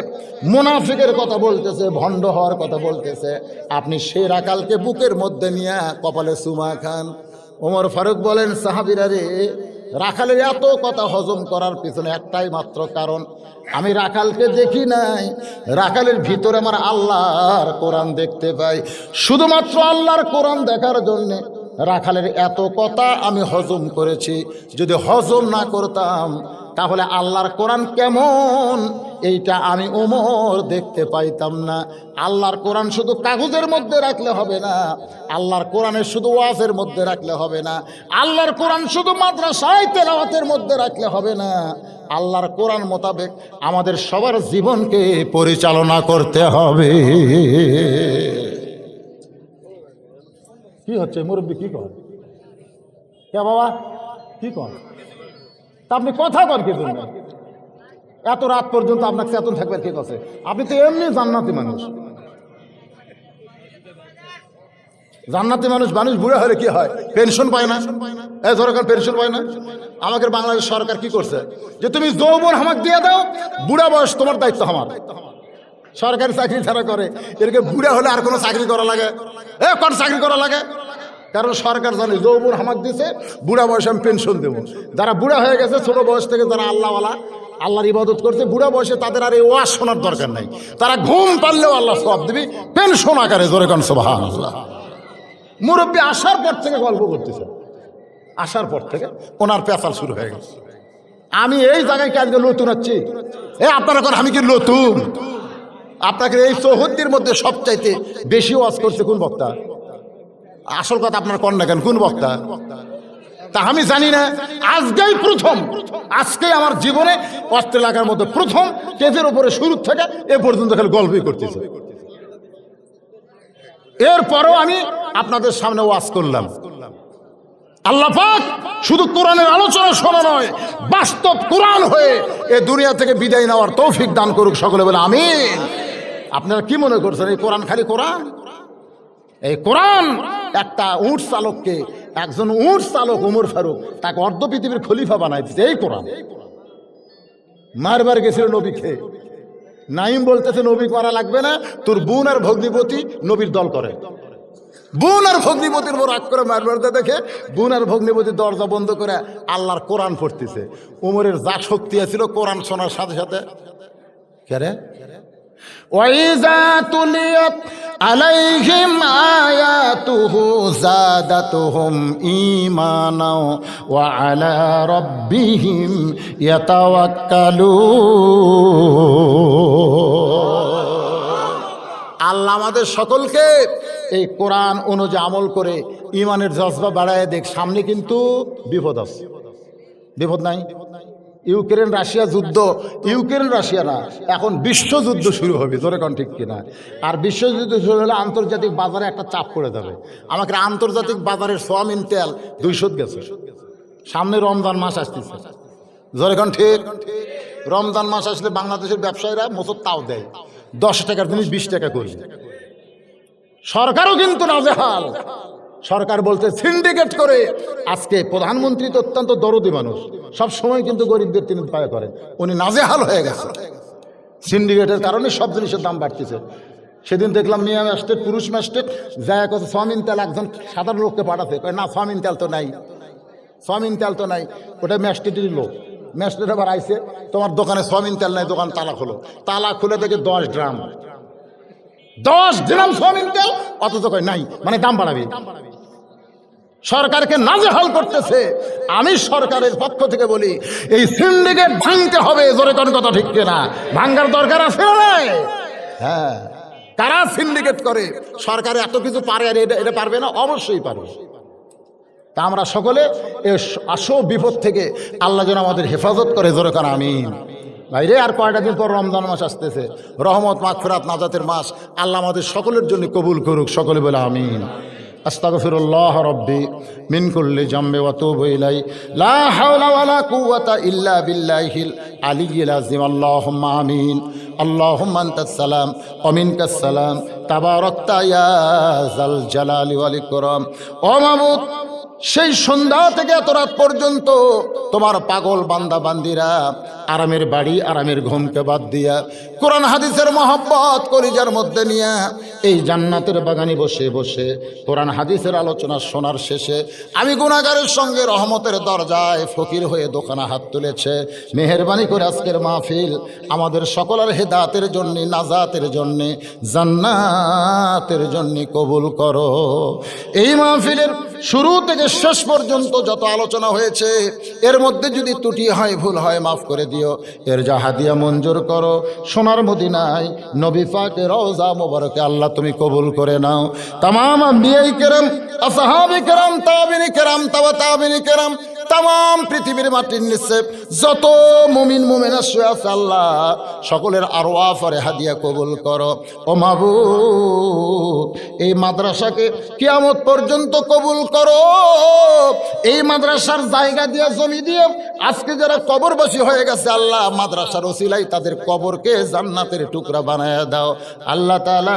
মুনাফিকের কথা বলতেছে, ভণ্ড হওয়ার কথা বলতেছে, আপনি সেই রাখালকে বুকের মধ্যে নিয়ে কপালে চুমা খান। ওমর ফারুক বলেন সাহাবীরা রে, রাখালের এত কথা হজম করার পিছনে একটাই মাত্র কারণ, আমি রাখালকে দেখি নাই, রাখালের ভিতরে আমার আল্লাহর কোরআন দেখতে পাই। শুধুমাত্র আল্লাহর কোরআন দেখার জন্যে রাখালের এত কথা আমি হজম করেছি। যদি হজম না করতাম তাহলে আল্লাহর কোরআন কেমন এইটা আমি ওমর দেখতে পাইতাম না। আল্লাহর কোরআন শুধু কাগজের মধ্যে রাখলে হবে না, আল্লাহর কোরআনের শুধু ওয়াজের মধ্যে রাখলে হবে না, আল্লাহর কোরআন শুধু মাদ্রাসায় তেলাওয়াতের মধ্যে রাখলে হবে না। আল্লাহর কোরআন মোতাবেক আমাদের সবার জীবনকে পরিচালনা করতে হবে। কি হচ্ছে মুরব্বী? কি কর কে বাবা? কি কর? তা আপনি কথা কর কি জন্য? এত রাত পর্যন্ত আপনার চেতন থাকবে কে কথা? আপনি তো এমনি জান্নাতি মানুষ। জান্নাতি মানুষ, মানুষ বুড়া হলে কি হয়? পেনশন পায় না। সরকার পেনশন পায় না। আমাদের বাংলাদেশ সরকার কি করছে? যে তুমি যৌবন আমাকে দিয়ে দাও, বুড়া বয়স তোমার দায়িত্ব আমার। সরকারি চাকরি যারা করে এরকে বুড়া হলে আর কোনো চাকরি করা লাগে? কোন চাকরি করা লাগে? কারণ সরকার জানে যৌবন হামাক দিছে, বুড়া বয়সে আমি পেনশন দেবো। যারা বুড়া হয়ে গেছে ছোট বয়স থেকে, যারা আল্লাহওয়ালা, আল্লাহর ইবাদত করছে, বুড়া বয়সে তাদের আর এই ওয়াজ শোনার দরকার নাই। তারা ঘুম পারলেও আল্লাহ সওয়াব দিবি পেনশন আকারে। জোরে কোন সুবহানাল্লাহ। মুরব্বী আসার পর থেকে গল্প করতেছে, আসার পর থেকে ওনার পেশাল শুরু হয়ে গেছে। আমি এই জায়গায় কি আজকে নতুন হচ্ছি? আপনারা কোন আমি কি নতুন? আপনাকে এই চৌহদ্দির মধ্যে সবচাইতে বেশি ওয়াজ করছে কোন বক্তা? আসল কথা আপনার কন না কেন? কোন বক্তা? তা আমি জানি না। আজকেই প্রথম, আজকেই আমার জীবনে অস্ত্র লাগার মধ্যে প্রথম স্টেজের উপরে শুরু থেকে এ পর্যন্ত খালি গল্পই করতেছে। এরপরও আমি আপনাদের সামনে ওয়াজ করলাম। আল্লাহ পাক শুধু কোরআনের আলোচনা শোনা নয়, বাস্তব কোরআন হয়ে এই দুনিয়া থেকে বিদায় নেওয়ার তৌফিক দান করুক সকলে বলে আমিন। আপনারা কি মনে করছেন এই কোরআন খালি কোরআন? এই কোরআন একটা উট চালককে, একজন উট চালক ওমর ফারুক, তাকে অর্ধ পৃথিবীর খলিফা বানাই দিচ্ছে এই কোরআন। মারবার গেছিল নবীকে। নাইম বলতেছে নবী করা লাগবে না, তোর বোন আর ভগ্নিপতি নবীর দল করে। বোন আর ভগ্নিপতির উপর রাগ করে মারতে দেখে বোন আর ভগ্নিপতির দরজা বন্ধ করে আল্লাহর কোরআন পড়তেছে। উমরের যা শক্তি আছিল কোরআন শোনার সাথে সাথে কেরে ওয়াইজা তুলিয়াত আলাইহিম আয়াতুহু যাদাতুহুম ঈমানাও ওয়া আলা রাব্বিহিম ইয়াতাওয়াক্কালুন। আল্লাহ আমাদের সকলকে এই কোরআন অনুযায়ী আমল করে ইমানের জজবা বাড়ায় দেখ। সামনে কিন্তু বিপদ আছে, বিপদ নাই? ইউক্রেন রাশিয়া যুদ্ধ, ইউক্রেন রাশিয়া না, এখন বিশ্বযুদ্ধ শুরু হবে, জোরে কোন ঠিক কিনা? আর বিশ্বযুদ্ধ শুরু হলে আন্তর্জাতিক বাজারে একটা চাপ পড়ে যাবে। আমাকে আন্তর্জাতিক বাজারের সোয়াবিন তেল 200 গেছে। সামনে রমজান মাস আসতেছে, জোরে কোন ঠিক? রমজান মাস আসলে বাংলাদেশের ব্যবসায়ীরা মোচর তাও দেয়, 10 টাকার জিনিস 20 টাকা করে। সরকারও কিন্তু নাজেহাল। সরকার বলতে সিন্ডিকেট করে। আজকে প্রধানমন্ত্রী তো অত্যন্ত দরদি মানুষ, সব সময় কিন্তু গরিবদের তিনি দয়া করেন, উনি নাজেহাল হয়ে গেছে। সিন্ডিকেটের কারণে সব জিনিসের দাম বাড়তেছে। সেদিন দেখলাম মিয়া ম্যাস্টেট, পুরুষ ম্যাস্টেট যায় কথা সোয়াবিন তেল একজন সাধারণ লোককে পাঠাতে, না সোয়াবিন তেল তো নাই, সোয়াবিন তেল তো নাই। ওটা ম্যাস্টেটেরই লোক। ম্যাস্টেট আবার আইসে, তোমার দোকানে সোয়াবিন তেল নাই, দোকান তালা খোলো। তালা খুলে দেখে 10 ড্রাম, 10 ড্রাম সোয়াবিন তেল, অথচ কয় নাই, মানে দাম বাড়াবে। সরকারকে নাজেহাল করতেছে। আমি সরকারের পক্ষ থেকে বলি এই সিন্ডিকেট ভাঙতে হবে, জোরে কোন কথা ঠিক কিনা? ভাঙার দরকার আছে না? হ্যাঁ, কারা সিন্ডিকেট করে? সরকার এত কিছু পারে আর এটা পারবে না? অবশ্যই পারবে। তা আমরা সকলে এই আসো বিপদ থেকে আল্লাহ যেন আমাদের হেফাজত করে, জোরে কোন আমিন। ভাইরে, আর কয়টা দিন পর রমজান মাস আসতেছে, রহমত, মাগফিরাত, নাজাতের মাস। আল্লাহ আমাদের সকলের জন্য কবুল করুক, সকলে বলে আমিন। আস্তাগফিরুল্লাহ রাব্বি মিন কুল্লি জামবি ওয়া তুবু ইলাই, লা হাওলা ওয়ালা কুওয়াতা ইল্লা বিল্লাহিল আলিয়্যিল আযীম। আল্লাহুম্মা আমিন। আল্লাহুম্মা আনতাস সালাম ওয়া মিনকাস সালাম, তাবারাকতা ইয়া যাল জালালি ওয়াল ইকরাম। ও মাবুদ, সেই সন্ধ্যা থেকে এত রাত পর্যন্ত তোমার পাগল বান্দা বান্দিরা আরামের বাড়ি, আরামের ঘুমকে বাদ দিয়া কোরআন হাদিসের মহব্বত কলিজার মধ্যে নিয়ে এই জান্নাতের বাগানে বসে বসে কোরআন হাদিসের আলোচনা শোনার শেষে আমি গুনাহগারের সঙ্গে রহমতের দরজায় ফকির হয়ে দোকানে হাত তুলেছে। মেহেরবানি করে আজকের মাহফিল আমাদের সকলের হেদায়েতের জন্য, নাজাতের জন্য, জান্নাতের জন্য কবুল করো। এই মাহফিলের শুরু থেকে শেষ পর্যন্ত যত আলোচনা হয়েছে এর মধ্যে যদি ত্রুটি হয়, ভুল হয়, মাফ করে দিও। এর যা হাদিয়া মঞ্জুর করো সোনার মদিনায় নবী পাকের রওজা মোবারকে আল্লাহ তুমি কবুল করে নাও। তামাম আম্বিয়ায়ে কেরাম, আসহাবে কেরাম, তাবিঈনে কেরাম, তাবিঈনে কেরাম, তাম পৃথিবীর মাটির নিচে যত মুমিন মুমিনা শুয়ে আছে আল্লাহ সকলের আরওয়াহ আর হাদিয়া কবুল করো। ও মাবুদ, এই মাদ্রাসাকে কিয়ামত পর্যন্ত কবুল করো। এই মাদ্রাসার জায়গা দিয়ে, জমি দিয়ে আজকে যারা কবরবাসী হয়ে গেছে আল্লাহ মাদ্রাসার ওসিলায় তাদের কবরকে জান্নাতের টুকরা বানায় দাও। আল্লাহ তাআলা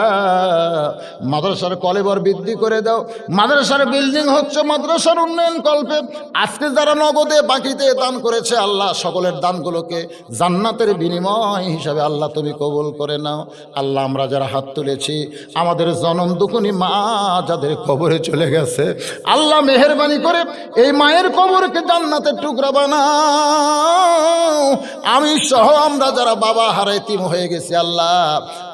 মাদ্রাসার কলেবর বৃদ্ধি করে দাও। মাদ্রাসার বিল্ডিং হচ্ছে মাদ্রাসার উন্নয়ন কল্পে। আজকে যারা নগদে বাকিতে দান করেছে আল্লাহ সকলের দানগুলোকে জান্নাতের বিনিময় হিসাবে আল্লাহ তুমি কবুল করে নাও। আল্লাহ আমরা যারা হাত তুলেছি আমাদের জনম দুকুনি মা যাদের কবরে চলে গেছে আল্লাহ মেহেরবানি করে এই মায়ের কবরকে জান্নাতের টুকরা বানাও। আমি সহ আমরা যারা বাবা হারা এতিম হয়ে গেছি আল্লাহ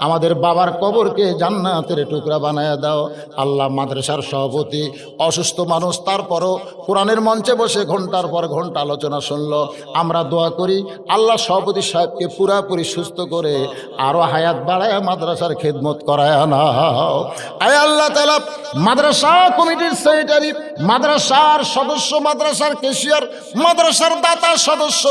আমাদের বাবার কবরকে জান্নাতের টুকরা বানায় দাও। আল্লাহ মাদ্রাসার সভাপতি অসুস্থ মানুষ, তারপরও কোরআনের মঞ্চে বসে ঘন্টার পর ঘন্টা আলোচনা শুনলো। আমরা দোয়া করি আল্লাহ সভাপতি সাহেবকে পুরাপুরি সুস্থ করে আরো হায়াত বাড়ায় মাদ্রাসার খেদমত করায় নাও। আয় আল্লাহ তাআলা মাদ্রাসা কমিটির সেক্রেটারি, মাদ্রাসার সদস্য, মাদ্রাসার ক্যাশিয়ার, মাদ্রাসার দাতা সদস্য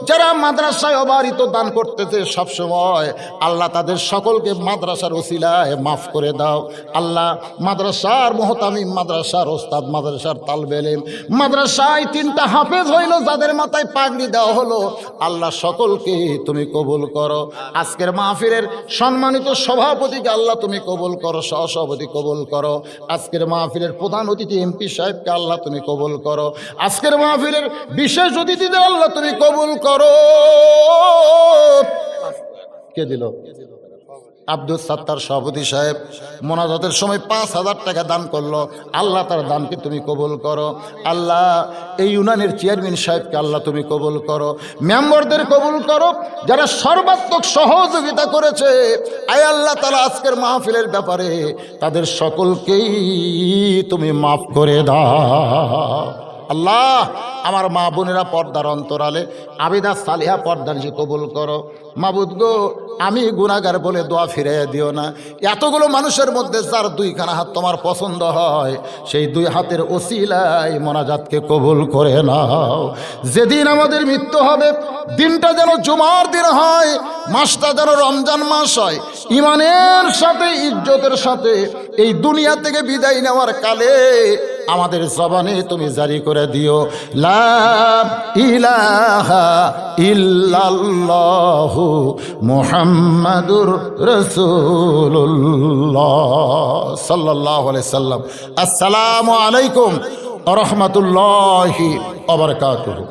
যারা মাদ্রাসায় অবারিত দান করতেছে সবসময় আল্লাহ তাদের সকলকে মাদ্রাসার ওসিলায় মাফ করে দাও। আল্লাহ মাদ্রাসার মুহতামিম, মাদ্রাসার ওস্তাদ, মাদ্রাসার তালবে ইলম, মাদ্রাসায় 3টা হাফেজ হইল যাদের মাথায় পাগড়ি দেওয়া হলো আল্লাহ সকলকে তুমি কবুল করো। আজকের মাহফিলের সম্মানিত সভাপতিকে আল্লাহ তুমি কবুল করো, সহসভাপতি কবুল করো। আজকের মাহফিলের প্রধান অতিথি এমপি সাহেবকে আল্লাহ তুমি কবুল করো। আজকের মাহফিলের বিশেষ অতিথিদের আল্লাহ তুমি কবুল করো। কে দিল? আব্দুল সাত্তার সভাপতি সাহেব মোনাজাতের সময় 5,000 টাকা দান করলো। আল্লাহ তার দানকে তুমি কবুল করো। আল্লাহ এই ইউনিয়নের চেয়ারম্যান সাহেবকে আল্লাহ তুমি কবুল করো, মেম্বারদের কবুল করো, যারা সর্বাত্মক সহযোগিতা করেছে। আয় আল্লাহ তাআলা আজকের মাহফিলের ব্যাপারে তাদের সকলকেই তুমি মাফ করে দাও। আল্লাহ আমার মা বোনেরা পর্দার অন্তরালে আবিদা সালিহা পর্দার যে কবুল করো। মাবুদ গো, আমি গুনাহগার বলে দোয়া ফিরিয়ে দিও না। এতগুলো মানুষের মধ্যে যার 2খানা হাত তোমার পছন্দ হয়, সেই 2 হাতের ওসিলায় মোনাজাতকে কবুল করে নাও। যেদিন আমাদের মৃত্যু হবে, দিনটা যেন জুমার দিন হয়, মাসটা যেন রমজান মাস হয়। ইমানের সাথে ইজ্জতের সাথে এই দুনিয়া থেকে বিদায় নেওয়ার কালে আমাদের জবানে তুমি জারি করে দিও লা ইলাহা ইল্লাল্লাহু মুহাম্মাদুর রাসূলুল্লাহ সাল্লাল্লাহু আলাইহি সাল্লাম। আসসালামু আলাইকুম ওয়া রাহমাতুল্লাহি ওয়া বারাকাতুহু।